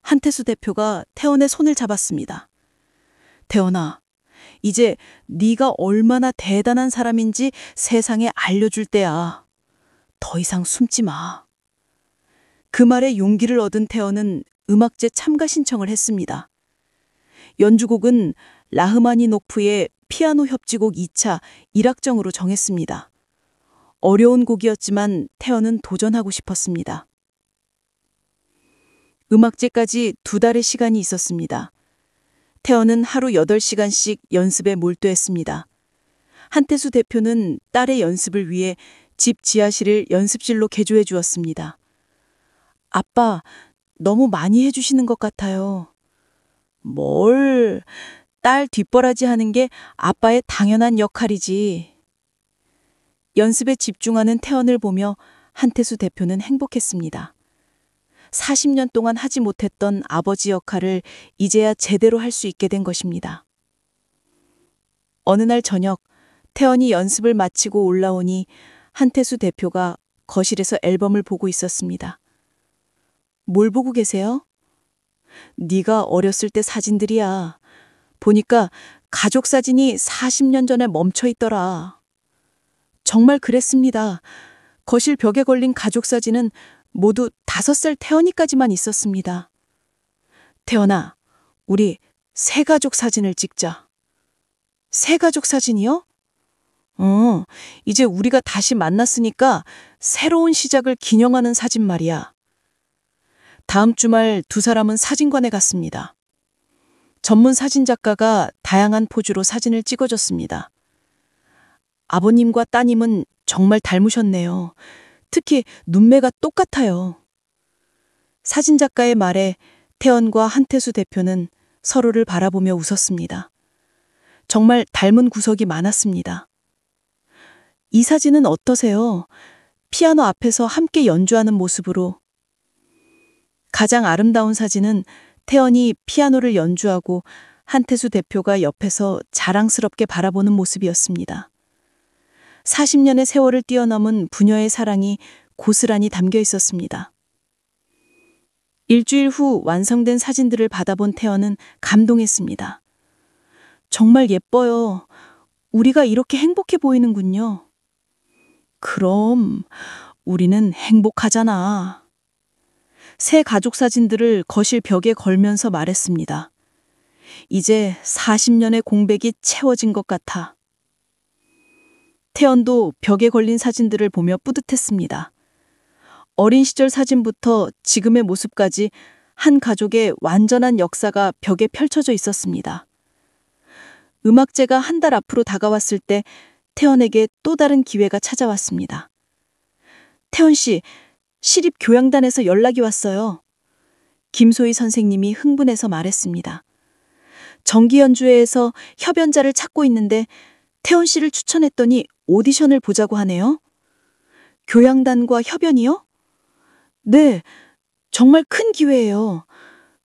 한태수 대표가 태원의 손을 잡았습니다. 태원아, 이제 네가 얼마나 대단한 사람인지 세상에 알려줄 때야. 더 이상 숨지 마. 그 말에 용기를 얻은 태원은 음악제 참가 신청을 했습니다. 연주곡은 라흐마니노프의 피아노 협주곡 2차 1악정으로 정했습니다. 어려운 곡이었지만 태연은 도전하고 싶었습니다. 음악제까지 2달의 시간이 있었습니다. 태연은 하루 8시간씩 연습에 몰두했습니다. 한태수 대표는 딸의 연습을 위해 집 지하실을 연습실로 개조해 주었습니다. 아빠, 너무 많이 해주시는 것 같아요. 뭘, 딸 뒷바라지 하는 게 아빠의 당연한 역할이지. 연습에 집중하는 태연을 보며 한태수 대표는 행복했습니다. 40년 동안 하지 못했던 아버지 역할을 이제야 제대로 할 수 있게 된 것입니다. 어느 날 저녁, 태연이 연습을 마치고 올라오니 한태수 대표가 거실에서 앨범을 보고 있었습니다. 뭘 보고 계세요? 네가 어렸을 때 사진들이야. 보니까 가족 사진이 40년 전에 멈춰 있더라. 정말 그랬습니다. 거실 벽에 걸린 가족 사진은 모두 5살 태연이까지만 있었습니다. 태연아, 우리 새 가족 사진을 찍자. 새 가족 사진이요? 이제 우리가 다시 만났으니까 새로운 시작을 기념하는 사진 말이야. 다음 주말 2사람은 사진관에 갔습니다. 전문 사진작가가 다양한 포즈로 사진을 찍어줬습니다. 아버님과 따님은 정말 닮으셨네요. 특히 눈매가 똑같아요. 사진작가의 말에 태연과 한태수 대표는 서로를 바라보며 웃었습니다. 정말 닮은 구석이 많았습니다. 이 사진은 어떠세요? 피아노 앞에서 함께 연주하는 모습으로. 가장 아름다운 사진은 태연이 피아노를 연주하고 한태수 대표가 옆에서 자랑스럽게 바라보는 모습이었습니다. 40년의 세월을 뛰어넘은 부녀의 사랑이 고스란히 담겨 있었습니다. 일주일 후 완성된 사진들을 받아본 태연은 감동했습니다. 정말 예뻐요. 우리가 이렇게 행복해 보이는군요. 그럼 우리는 행복하잖아. 새 가족 사진들을 거실 벽에 걸면서 말했습니다. 이제 40년의 공백이 채워진 것 같아. 태연도 벽에 걸린 사진들을 보며 뿌듯했습니다. 어린 시절 사진부터 지금의 모습까지 한 가족의 완전한 역사가 벽에 펼쳐져 있었습니다. 음악제가 한 달 앞으로 다가왔을 때 태연에게 또 다른 기회가 찾아왔습니다. 태연 씨, 시립 교양단에서 연락이 왔어요. 김소희 선생님이 흥분해서 말했습니다. 정기 연주회에서 협연자를 찾고 있는데 태연 씨를 추천했더니 오디션을 보자고 하네요. 교양단과 협연이요? 네, 정말 큰 기회예요.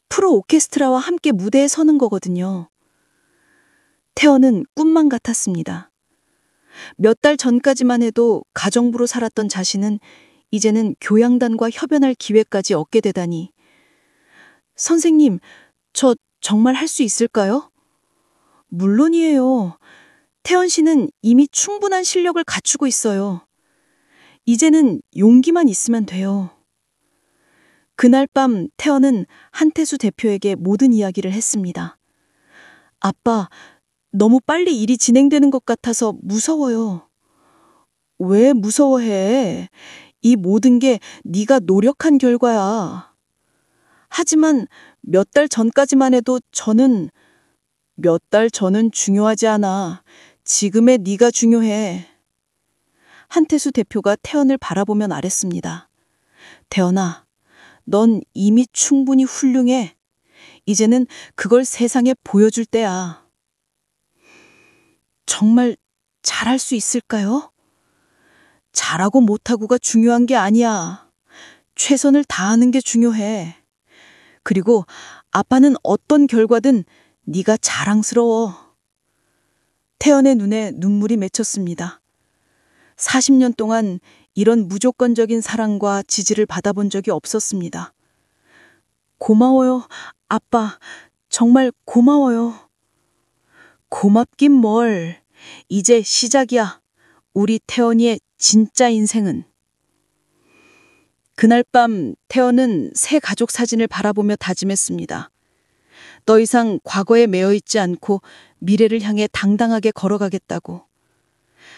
프로 오케스트라와 함께 무대에 서는 거거든요. 태연은 꿈만 같았습니다. 몇 달 전까지만 해도 가정부로 살았던 자신은 이제는 교양단과 협연할 기회까지 얻게 되다니. 선생님, 저 정말 할 수 있을까요? 물론이에요. 태연 씨는 이미 충분한 실력을 갖추고 있어요. 이제는 용기만 있으면 돼요. 그날 밤 태연은 한태수 대표에게 모든 이야기를 했습니다. 아빠, 너무 빨리 일이 진행되는 것 같아서 무서워요. 왜 무서워해? 이 모든 게 네가 노력한 결과야. 하지만 몇 달 전까지만 해도 몇 달 전은 중요하지 않아. 지금의 네가 중요해. 한태수 대표가 태연을 바라보며 말했습니다. 태연아, 넌 이미 충분히 훌륭해. 이제는 그걸 세상에 보여줄 때야. 정말 잘할 수 있을까요? 잘하고 못하고가 중요한 게 아니야. 최선을 다하는 게 중요해. 그리고 아빠는 어떤 결과든 네가 자랑스러워. 태연의 눈에 눈물이 맺혔습니다. 40년 동안 이런 무조건적인 사랑과 지지를 받아본 적이 없었습니다. 고마워요, 아빠. 정말 고마워요. 고맙긴 뭘. 이제 시작이야. 우리 태연이의 진짜 인생은. 그날 밤 태연은 새 가족 사진을 바라보며 다짐했습니다. 더 이상 과거에 매여 있지 않고 미래를 향해 당당하게 걸어가겠다고.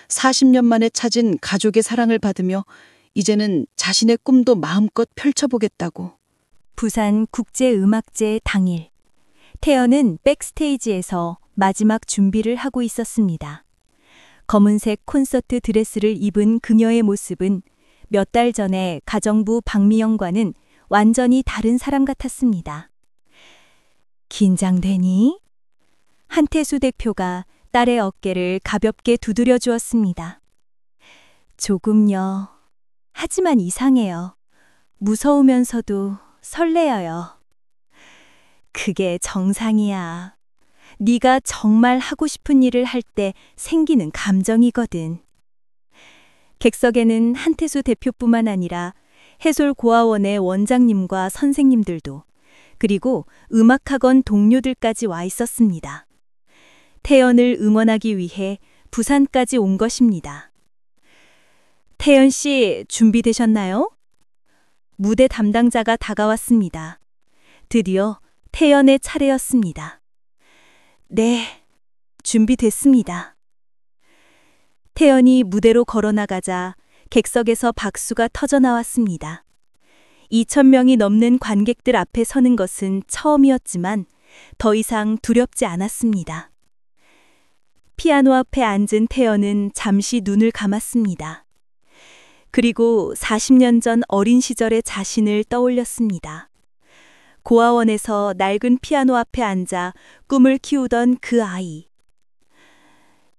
40년 만에 찾은 가족의 사랑을 받으며 이제는 자신의 꿈도 마음껏 펼쳐보겠다고. 부산 국제음악제 당일, 태연은 백스테이지에서 마지막 준비를 하고 있었습니다. 검은색 콘서트 드레스를 입은 그녀의 모습은 몇 달 전에 가정부 박미영과는 완전히 다른 사람 같았습니다. 긴장되니? 한태수 대표가 딸의 어깨를 가볍게 두드려 주었습니다. 조금요. 하지만 이상해요. 무서우면서도 설레어요. 그게 정상이야. 네가 정말 하고 싶은 일을 할 때 생기는 감정이거든. 객석에는 한태수 대표뿐만 아니라 해솔고아원의 원장님과 선생님들도, 그리고 음악학원 동료들까지 와 있었습니다. 태연을 응원하기 위해 부산까지 온 것입니다. 태연 씨, 준비되셨나요? 무대 담당자가 다가왔습니다. 드디어 태연의 차례였습니다. 네, 준비됐습니다. 태연이 무대로 걸어나가자 객석에서 박수가 터져나왔습니다. 2,000명이 넘는 관객들 앞에 서는 것은 처음이었지만 더 이상 두렵지 않았습니다. 피아노 앞에 앉은 태연은 잠시 눈을 감았습니다. 그리고 40년 전 어린 시절의 자신을 떠올렸습니다. 고아원에서 낡은 피아노 앞에 앉아 꿈을 키우던 그 아이.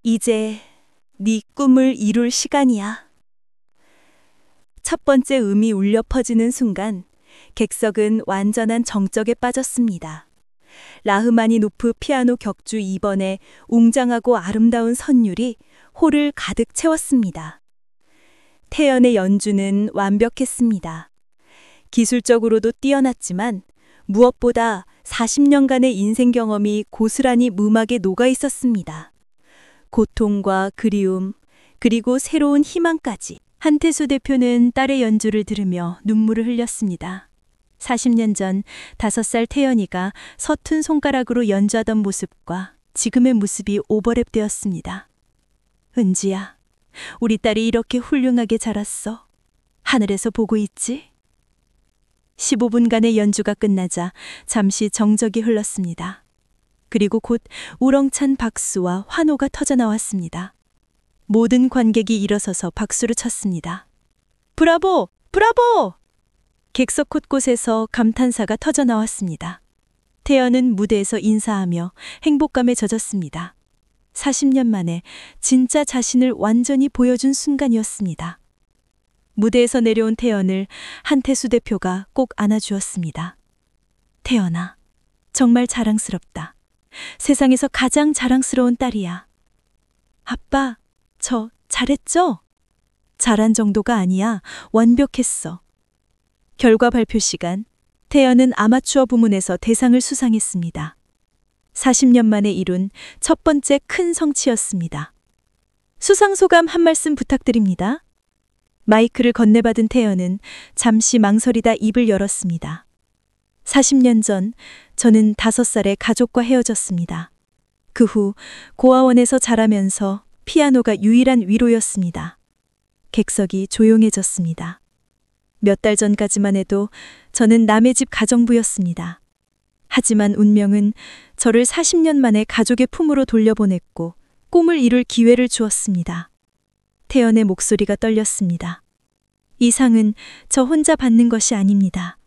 이제 네 꿈을 이룰 시간이야. 첫 번째 음이 울려 퍼지는 순간 객석은 완전한 정적에 빠졌습니다. 라흐마니노프 피아노 격주 2번의 웅장하고 아름다운 선율이 홀을 가득 채웠습니다. 태연의 연주는 완벽했습니다. 기술적으로도 뛰어났지만 무엇보다 40년간의 인생 경험이 고스란히 음악에 녹아 있었습니다. 고통과 그리움, 그리고 새로운 희망까지. 한태수 대표는 딸의 연주를 들으며 눈물을 흘렸습니다. 40년 전 5살 태연이가 서툰 손가락으로 연주하던 모습과 지금의 모습이 오버랩되었습니다. 은지야, 우리 딸이 이렇게 훌륭하게 자랐어. 하늘에서 보고 있지? 15분간의 연주가 끝나자 잠시 정적이 흘렀습니다. 그리고 곧 우렁찬 박수와 환호가 터져나왔습니다. 모든 관객이 일어서서 박수를 쳤습니다. 브라보! 브라보! 객석 곳곳에서 감탄사가 터져 나왔습니다. 태연은 무대에서 인사하며 행복감에 젖었습니다. 40년 만에 진짜 자신을 완전히 보여준 순간이었습니다. 무대에서 내려온 태연을 한태수 대표가 꼭 안아주었습니다. 태연아, 정말 자랑스럽다. 세상에서 가장 자랑스러운 딸이야. 아빠, 저 잘했죠? 잘한 정도가 아니야. 완벽했어. 결과 발표 시간, 태연은 아마추어 부문에서 대상을 수상했습니다. 40년 만에 이룬 첫 번째 큰 성취였습니다. 수상 소감 한 말씀 부탁드립니다. 마이크를 건네받은 태연은 잠시 망설이다 입을 열었습니다. 40년 전 저는 5살에 가족과 헤어졌습니다. 그 후 고아원에서 자라면서 피아노가 유일한 위로였습니다. 객석이 조용해졌습니다. 몇 달 전까지만 해도 저는 남의 집 가정부였습니다. 하지만 운명은 저를 40년 만에 가족의 품으로 돌려보냈고 꿈을 이룰 기회를 주었습니다. 태연의 목소리가 떨렸습니다. 이 상은 저 혼자 받는 것이 아닙니다.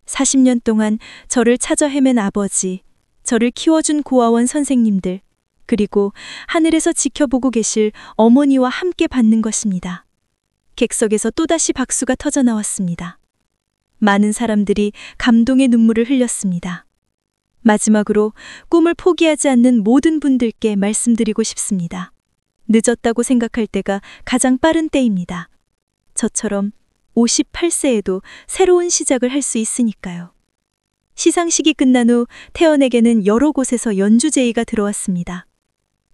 40년 동안 저를 찾아 헤맨 아버지, 저를 키워준 고아원 선생님들, 그리고 하늘에서 지켜보고 계실 어머니와 함께 받는 것입니다. 객석에서 또다시 박수가 터져 나왔습니다. 많은 사람들이 감동의 눈물을 흘렸습니다. 마지막으로 꿈을 포기하지 않는 모든 분들께 말씀드리고 싶습니다. 늦었다고 생각할 때가 가장 빠른 때입니다. 저처럼 58세에도 새로운 시작을 할 수 있으니까요. 시상식이 끝난 후 태연에게는 여러 곳에서 연주 제의가 들어왔습니다.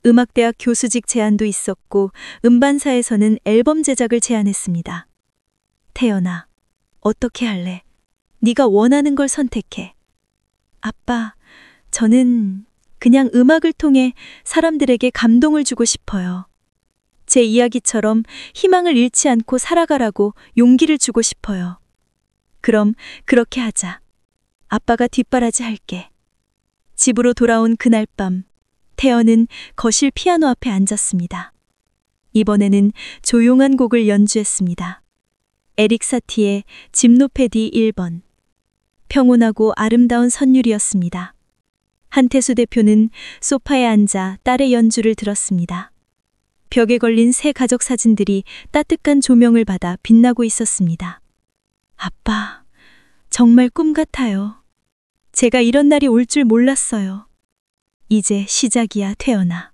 음악대학 교수직 제안도 있었고 음반사에서는 앨범 제작을 제안했습니다. 태연아, 어떻게 할래? 네가 원하는 걸 선택해. 아빠, 저는 그냥 음악을 통해 사람들에게 감동을 주고 싶어요. 제 이야기처럼 희망을 잃지 않고 살아가라고 용기를 주고 싶어요. 그럼 그렇게 하자. 아빠가 뒷바라지 할게. 집으로 돌아온 그날 밤, 태연은 거실 피아노 앞에 앉았습니다. 이번에는 조용한 곡을 연주했습니다. 에릭 사티의 짐노페디 1번. 평온하고 아름다운 선율이었습니다. 한태수 대표는 소파에 앉아 딸의 연주를 들었습니다. 벽에 걸린 새 가족 사진들이 따뜻한 조명을 받아 빛나고 있었습니다. 아빠, 정말 꿈 같아요. 제가 이런 날이 올 줄 몰랐어요. 이제 시작이야, 태연아.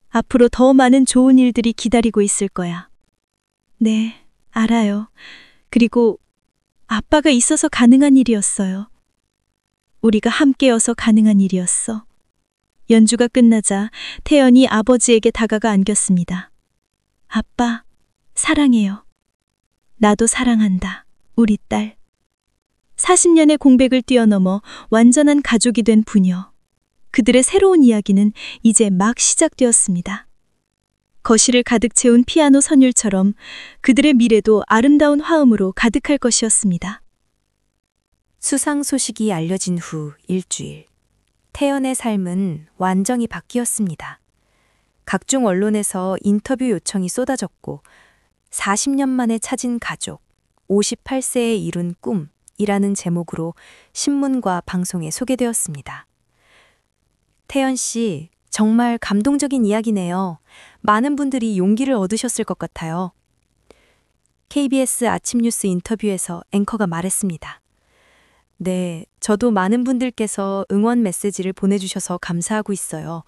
앞으로 더 많은 좋은 일들이 기다리고 있을 거야. 네, 알아요. 그리고 아빠가 있어서 가능한 일이었어요. 우리가 함께여서 가능한 일이었어. 연주가 끝나자 태연이 아버지에게 다가가 안겼습니다. 아빠, 사랑해요. 나도 사랑한다, 우리 딸. 40년의 공백을 뛰어넘어 완전한 가족이 된 부녀. 그들의 새로운 이야기는 이제 막 시작되었습니다. 거실을 가득 채운 피아노 선율처럼 그들의 미래도 아름다운 화음으로 가득할 것이었습니다. 수상 소식이 알려진 후 일주일. 태연의 삶은 완전히 바뀌었습니다. 각종 언론에서 인터뷰 요청이 쏟아졌고 40년 만에 찾은 가족, 58세에 이룬 꿈이라는 제목으로 신문과 방송에 소개되었습니다. 태연 씨, 정말 감동적인 이야기네요. 많은 분들이 용기를 얻으셨을 것 같아요. KBS 아침 뉴스 인터뷰에서 앵커가 말했습니다. 네, 저도 많은 분들께서 응원 메시지를 보내주셔서 감사하고 있어요.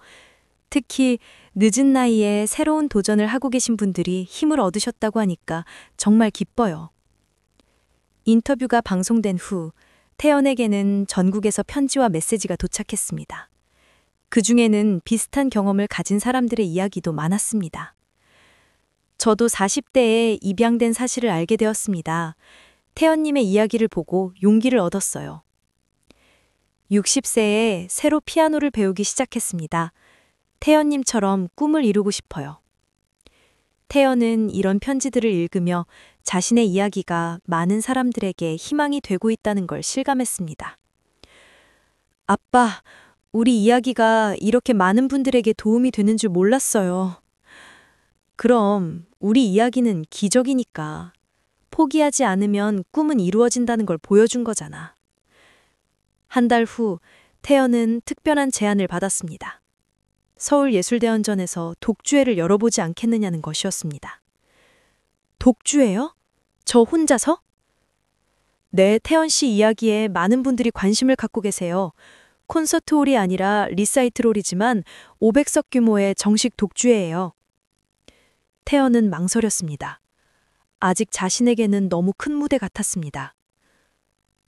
특히 늦은 나이에 새로운 도전을 하고 계신 분들이 힘을 얻으셨다고 하니까 정말 기뻐요. 인터뷰가 방송된 후 태연에게는 전국에서 편지와 메시지가 도착했습니다. 그 중에는 비슷한 경험을 가진 사람들의 이야기도 많았습니다. 저도 40대에 입양된 사실을 알게 되었습니다. 태연님의 이야기를 보고 용기를 얻었어요. 60세에 새로 피아노를 배우기 시작했습니다. 태연님처럼 꿈을 이루고 싶어요. 태연은 이런 편지들을 읽으며 자신의 이야기가 많은 사람들에게 희망이 되고 있다는 걸 실감했습니다. 아빠, 우리 이야기가 이렇게 많은 분들에게 도움이 되는 줄 몰랐어요. 그럼 우리 이야기는 기적이니까. 포기하지 않으면 꿈은 이루어진다는 걸 보여준 거잖아. 한 달 후 태연은 특별한 제안을 받았습니다. 서울예술대원전에서 독주회를 열어보지 않겠느냐는 것이었습니다. 독주회요? 저 혼자서? 네, 태연 씨 이야기에 많은 분들이 관심을 갖고 계세요. 콘서트홀이 아니라 리사이틀홀이지만 500석 규모의 정식 독주회예요. 태연은 망설였습니다. 아직 자신에게는 너무 큰 무대 같았습니다.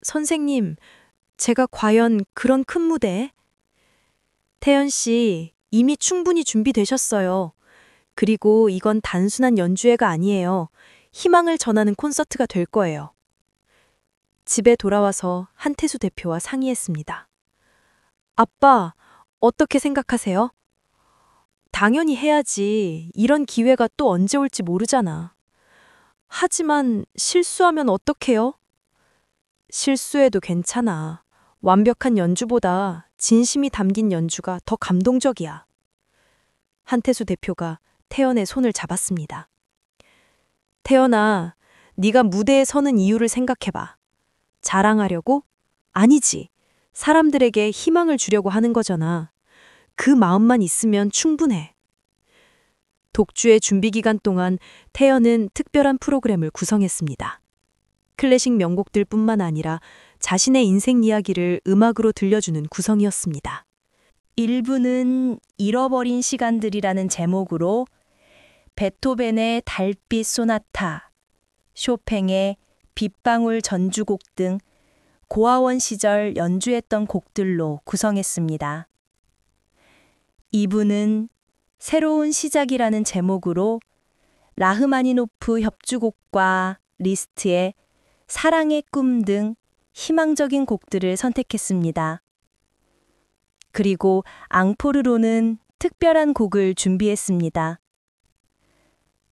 선생님, 제가 과연 그런 큰 무대에? 태연 씨, 이미 충분히 준비되셨어요. 그리고 이건 단순한 연주회가 아니에요. 희망을 전하는 콘서트가 될 거예요. 집에 돌아와서 한태수 대표와 상의했습니다. 아빠, 어떻게 생각하세요? 당연히 해야지. 이런 기회가 또 언제 올지 모르잖아. 하지만 실수하면 어떡해요? 실수해도 괜찮아. 완벽한 연주보다 진심이 담긴 연주가 더 감동적이야. 한태수 대표가 태연의 손을 잡았습니다. 태연아, 네가 무대에 서는 이유를 생각해봐. 자랑하려고? 아니지. 사람들에게 희망을 주려고 하는 거잖아. 그 마음만 있으면 충분해. 독주의 준비 기간 동안 태연은 특별한 프로그램을 구성했습니다. 클래식 명곡들뿐만 아니라 자신의 인생 이야기를 음악으로 들려주는 구성이었습니다. 1부는 잃어버린 시간들이라는 제목으로 베토벤의 달빛 소나타, 쇼팽의 빗방울 전주곡 등 고아원 시절 연주했던 곡들로 구성했습니다. 2부는 새로운 시작이라는 제목으로 라흐마니노프 협주곡과 리스트의 사랑의 꿈 등 희망적인 곡들을 선택했습니다. 그리고 앙코르로는 특별한 곡을 준비했습니다.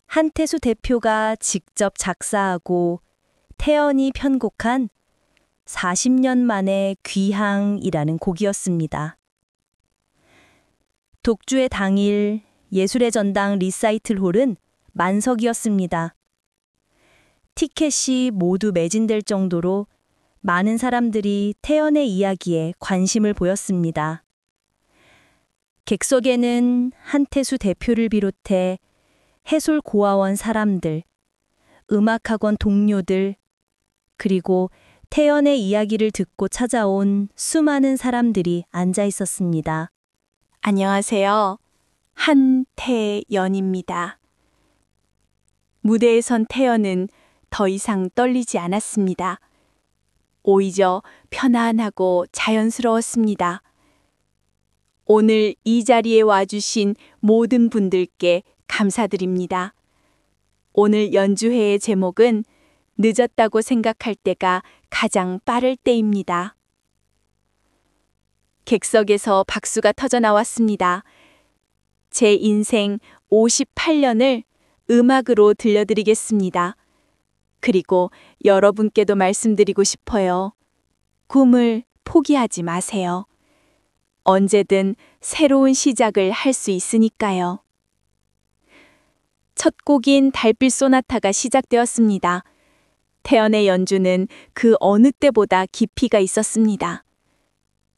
한태수 대표가 직접 작사하고 태연이 편곡한 40년 만의 귀향이라는 곡이었습니다. 독주의 당일 예술의 전당 리사이틀홀은 만석이었습니다. 티켓이 모두 매진될 정도로 많은 사람들이 태연의 이야기에 관심을 보였습니다. 객석에는 한태수 대표를 비롯해 해솔 고아원 사람들, 음악학원 동료들, 그리고 태연의 이야기를 듣고 찾아온 수많은 사람들이 앉아 있었습니다. 안녕하세요. 한태연입니다. 무대에 선 태연은 더 이상 떨리지 않았습니다. 오히려 편안하고 자연스러웠습니다. 오늘 이 자리에 와주신 모든 분들께 감사드립니다. 오늘 연주회의 제목은 늦었다고 생각할 때가 가장 빠를 때입니다. 객석에서 박수가 터져 나왔습니다. 제 인생 58년을 음악으로 들려드리겠습니다. 그리고 여러분께도 말씀드리고 싶어요. 꿈을 포기하지 마세요. 언제든 새로운 시작을 할 수 있으니까요. 첫 곡인 달빛 소나타가 시작되었습니다. 태연의 연주는 그 어느 때보다 깊이가 있었습니다.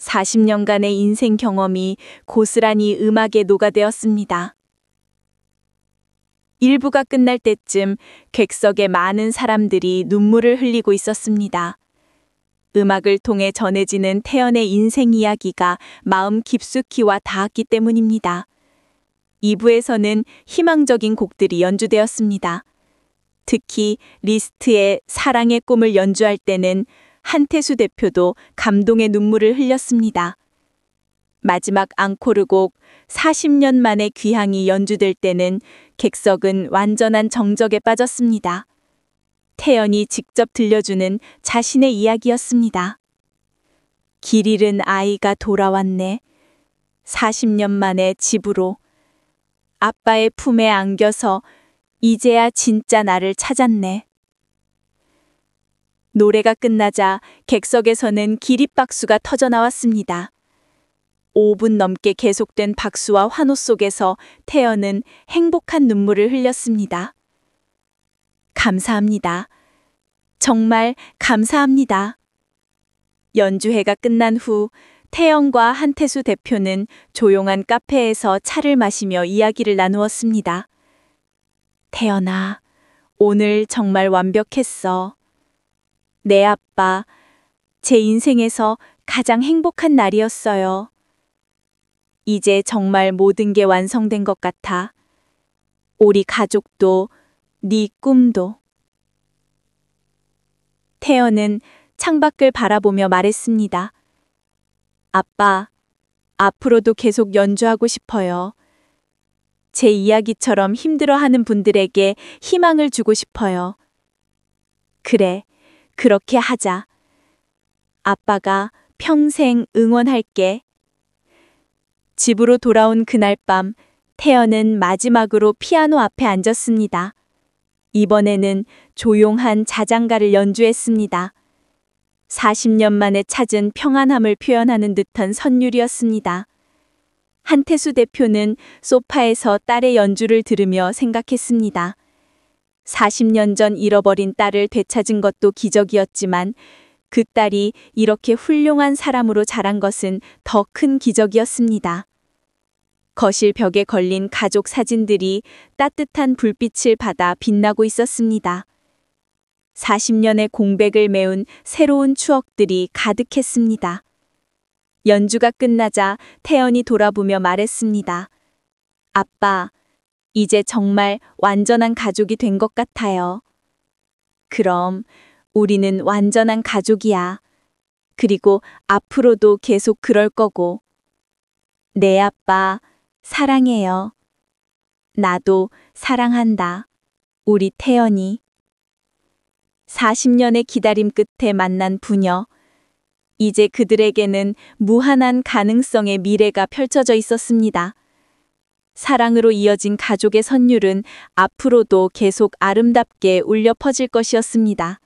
40년간의 인생 경험이 고스란히 음악에 녹아되었습니다. 1부가 끝날 때쯤 객석에 많은 사람들이 눈물을 흘리고 있었습니다. 음악을 통해 전해지는 태연의 인생 이야기가 마음 깊숙이 와 닿았기 때문입니다. 2부에서는 희망적인 곡들이 연주되었습니다. 특히 리스트의 사랑의 꿈을 연주할 때는 한태수 대표도 감동의 눈물을 흘렸습니다. 마지막 앙코르곡 40년 만의 귀향이 연주될 때는 객석은 완전한 정적에 빠졌습니다. 태연이 직접 들려주는 자신의 이야기였습니다. 길 잃은 아이가 돌아왔네. 40년 만에 집으로. 아빠의 품에 안겨서 이제야 진짜 나를 찾았네. 노래가 끝나자 객석에서는 기립박수가 터져 나왔습니다. 5분 넘게 계속된 박수와 환호 속에서 태연은 행복한 눈물을 흘렸습니다. 감사합니다. 정말 감사합니다. 연주회가 끝난 후 태연과 한태수 대표는 조용한 카페에서 차를 마시며 이야기를 나누었습니다. 태연아, 오늘 정말 완벽했어. 네, 아빠. 제 인생에서 가장 행복한 날이었어요. 이제 정말 모든 게 완성된 것 같아. 우리 가족도, 네 꿈도. 태연은 창밖을 바라보며 말했습니다. 아빠, 앞으로도 계속 연주하고 싶어요. 제 이야기처럼 힘들어하는 분들에게 희망을 주고 싶어요. 그래, 그렇게 하자. 아빠가 평생 응원할게. 집으로 돌아온 그날 밤, 태연은 마지막으로 피아노 앞에 앉았습니다. 이번에는 조용한 자장가를 연주했습니다. 40년 만에 찾은 평안함을 표현하는 듯한 선율이었습니다. 한태수 대표는 소파에서 딸의 연주를 들으며 생각했습니다. 40년 전 잃어버린 딸을 되찾은 것도 기적이었지만 그 딸이 이렇게 훌륭한 사람으로 자란 것은 더 큰 기적이었습니다. 거실 벽에 걸린 가족 사진들이 따뜻한 불빛을 받아 빛나고 있었습니다. 40년의 공백을 메운 새로운 추억들이 가득했습니다. 연주가 끝나자 태연이 돌아보며 말했습니다. 아빠, 이제 정말 완전한 가족이 된 것 같아요. 그럼 우리는 완전한 가족이야. 그리고 앞으로도 계속 그럴 거고. 네, 아빠, 사랑해요. 나도 사랑한다. 우리 태연이. 40년의 기다림 끝에 만난 부녀. 이제 그들에게는 무한한 가능성의 미래가 펼쳐져 있었습니다. 사랑으로 이어진 가족의 선율은 앞으로도 계속 아름답게 울려 퍼질 것이었습니다.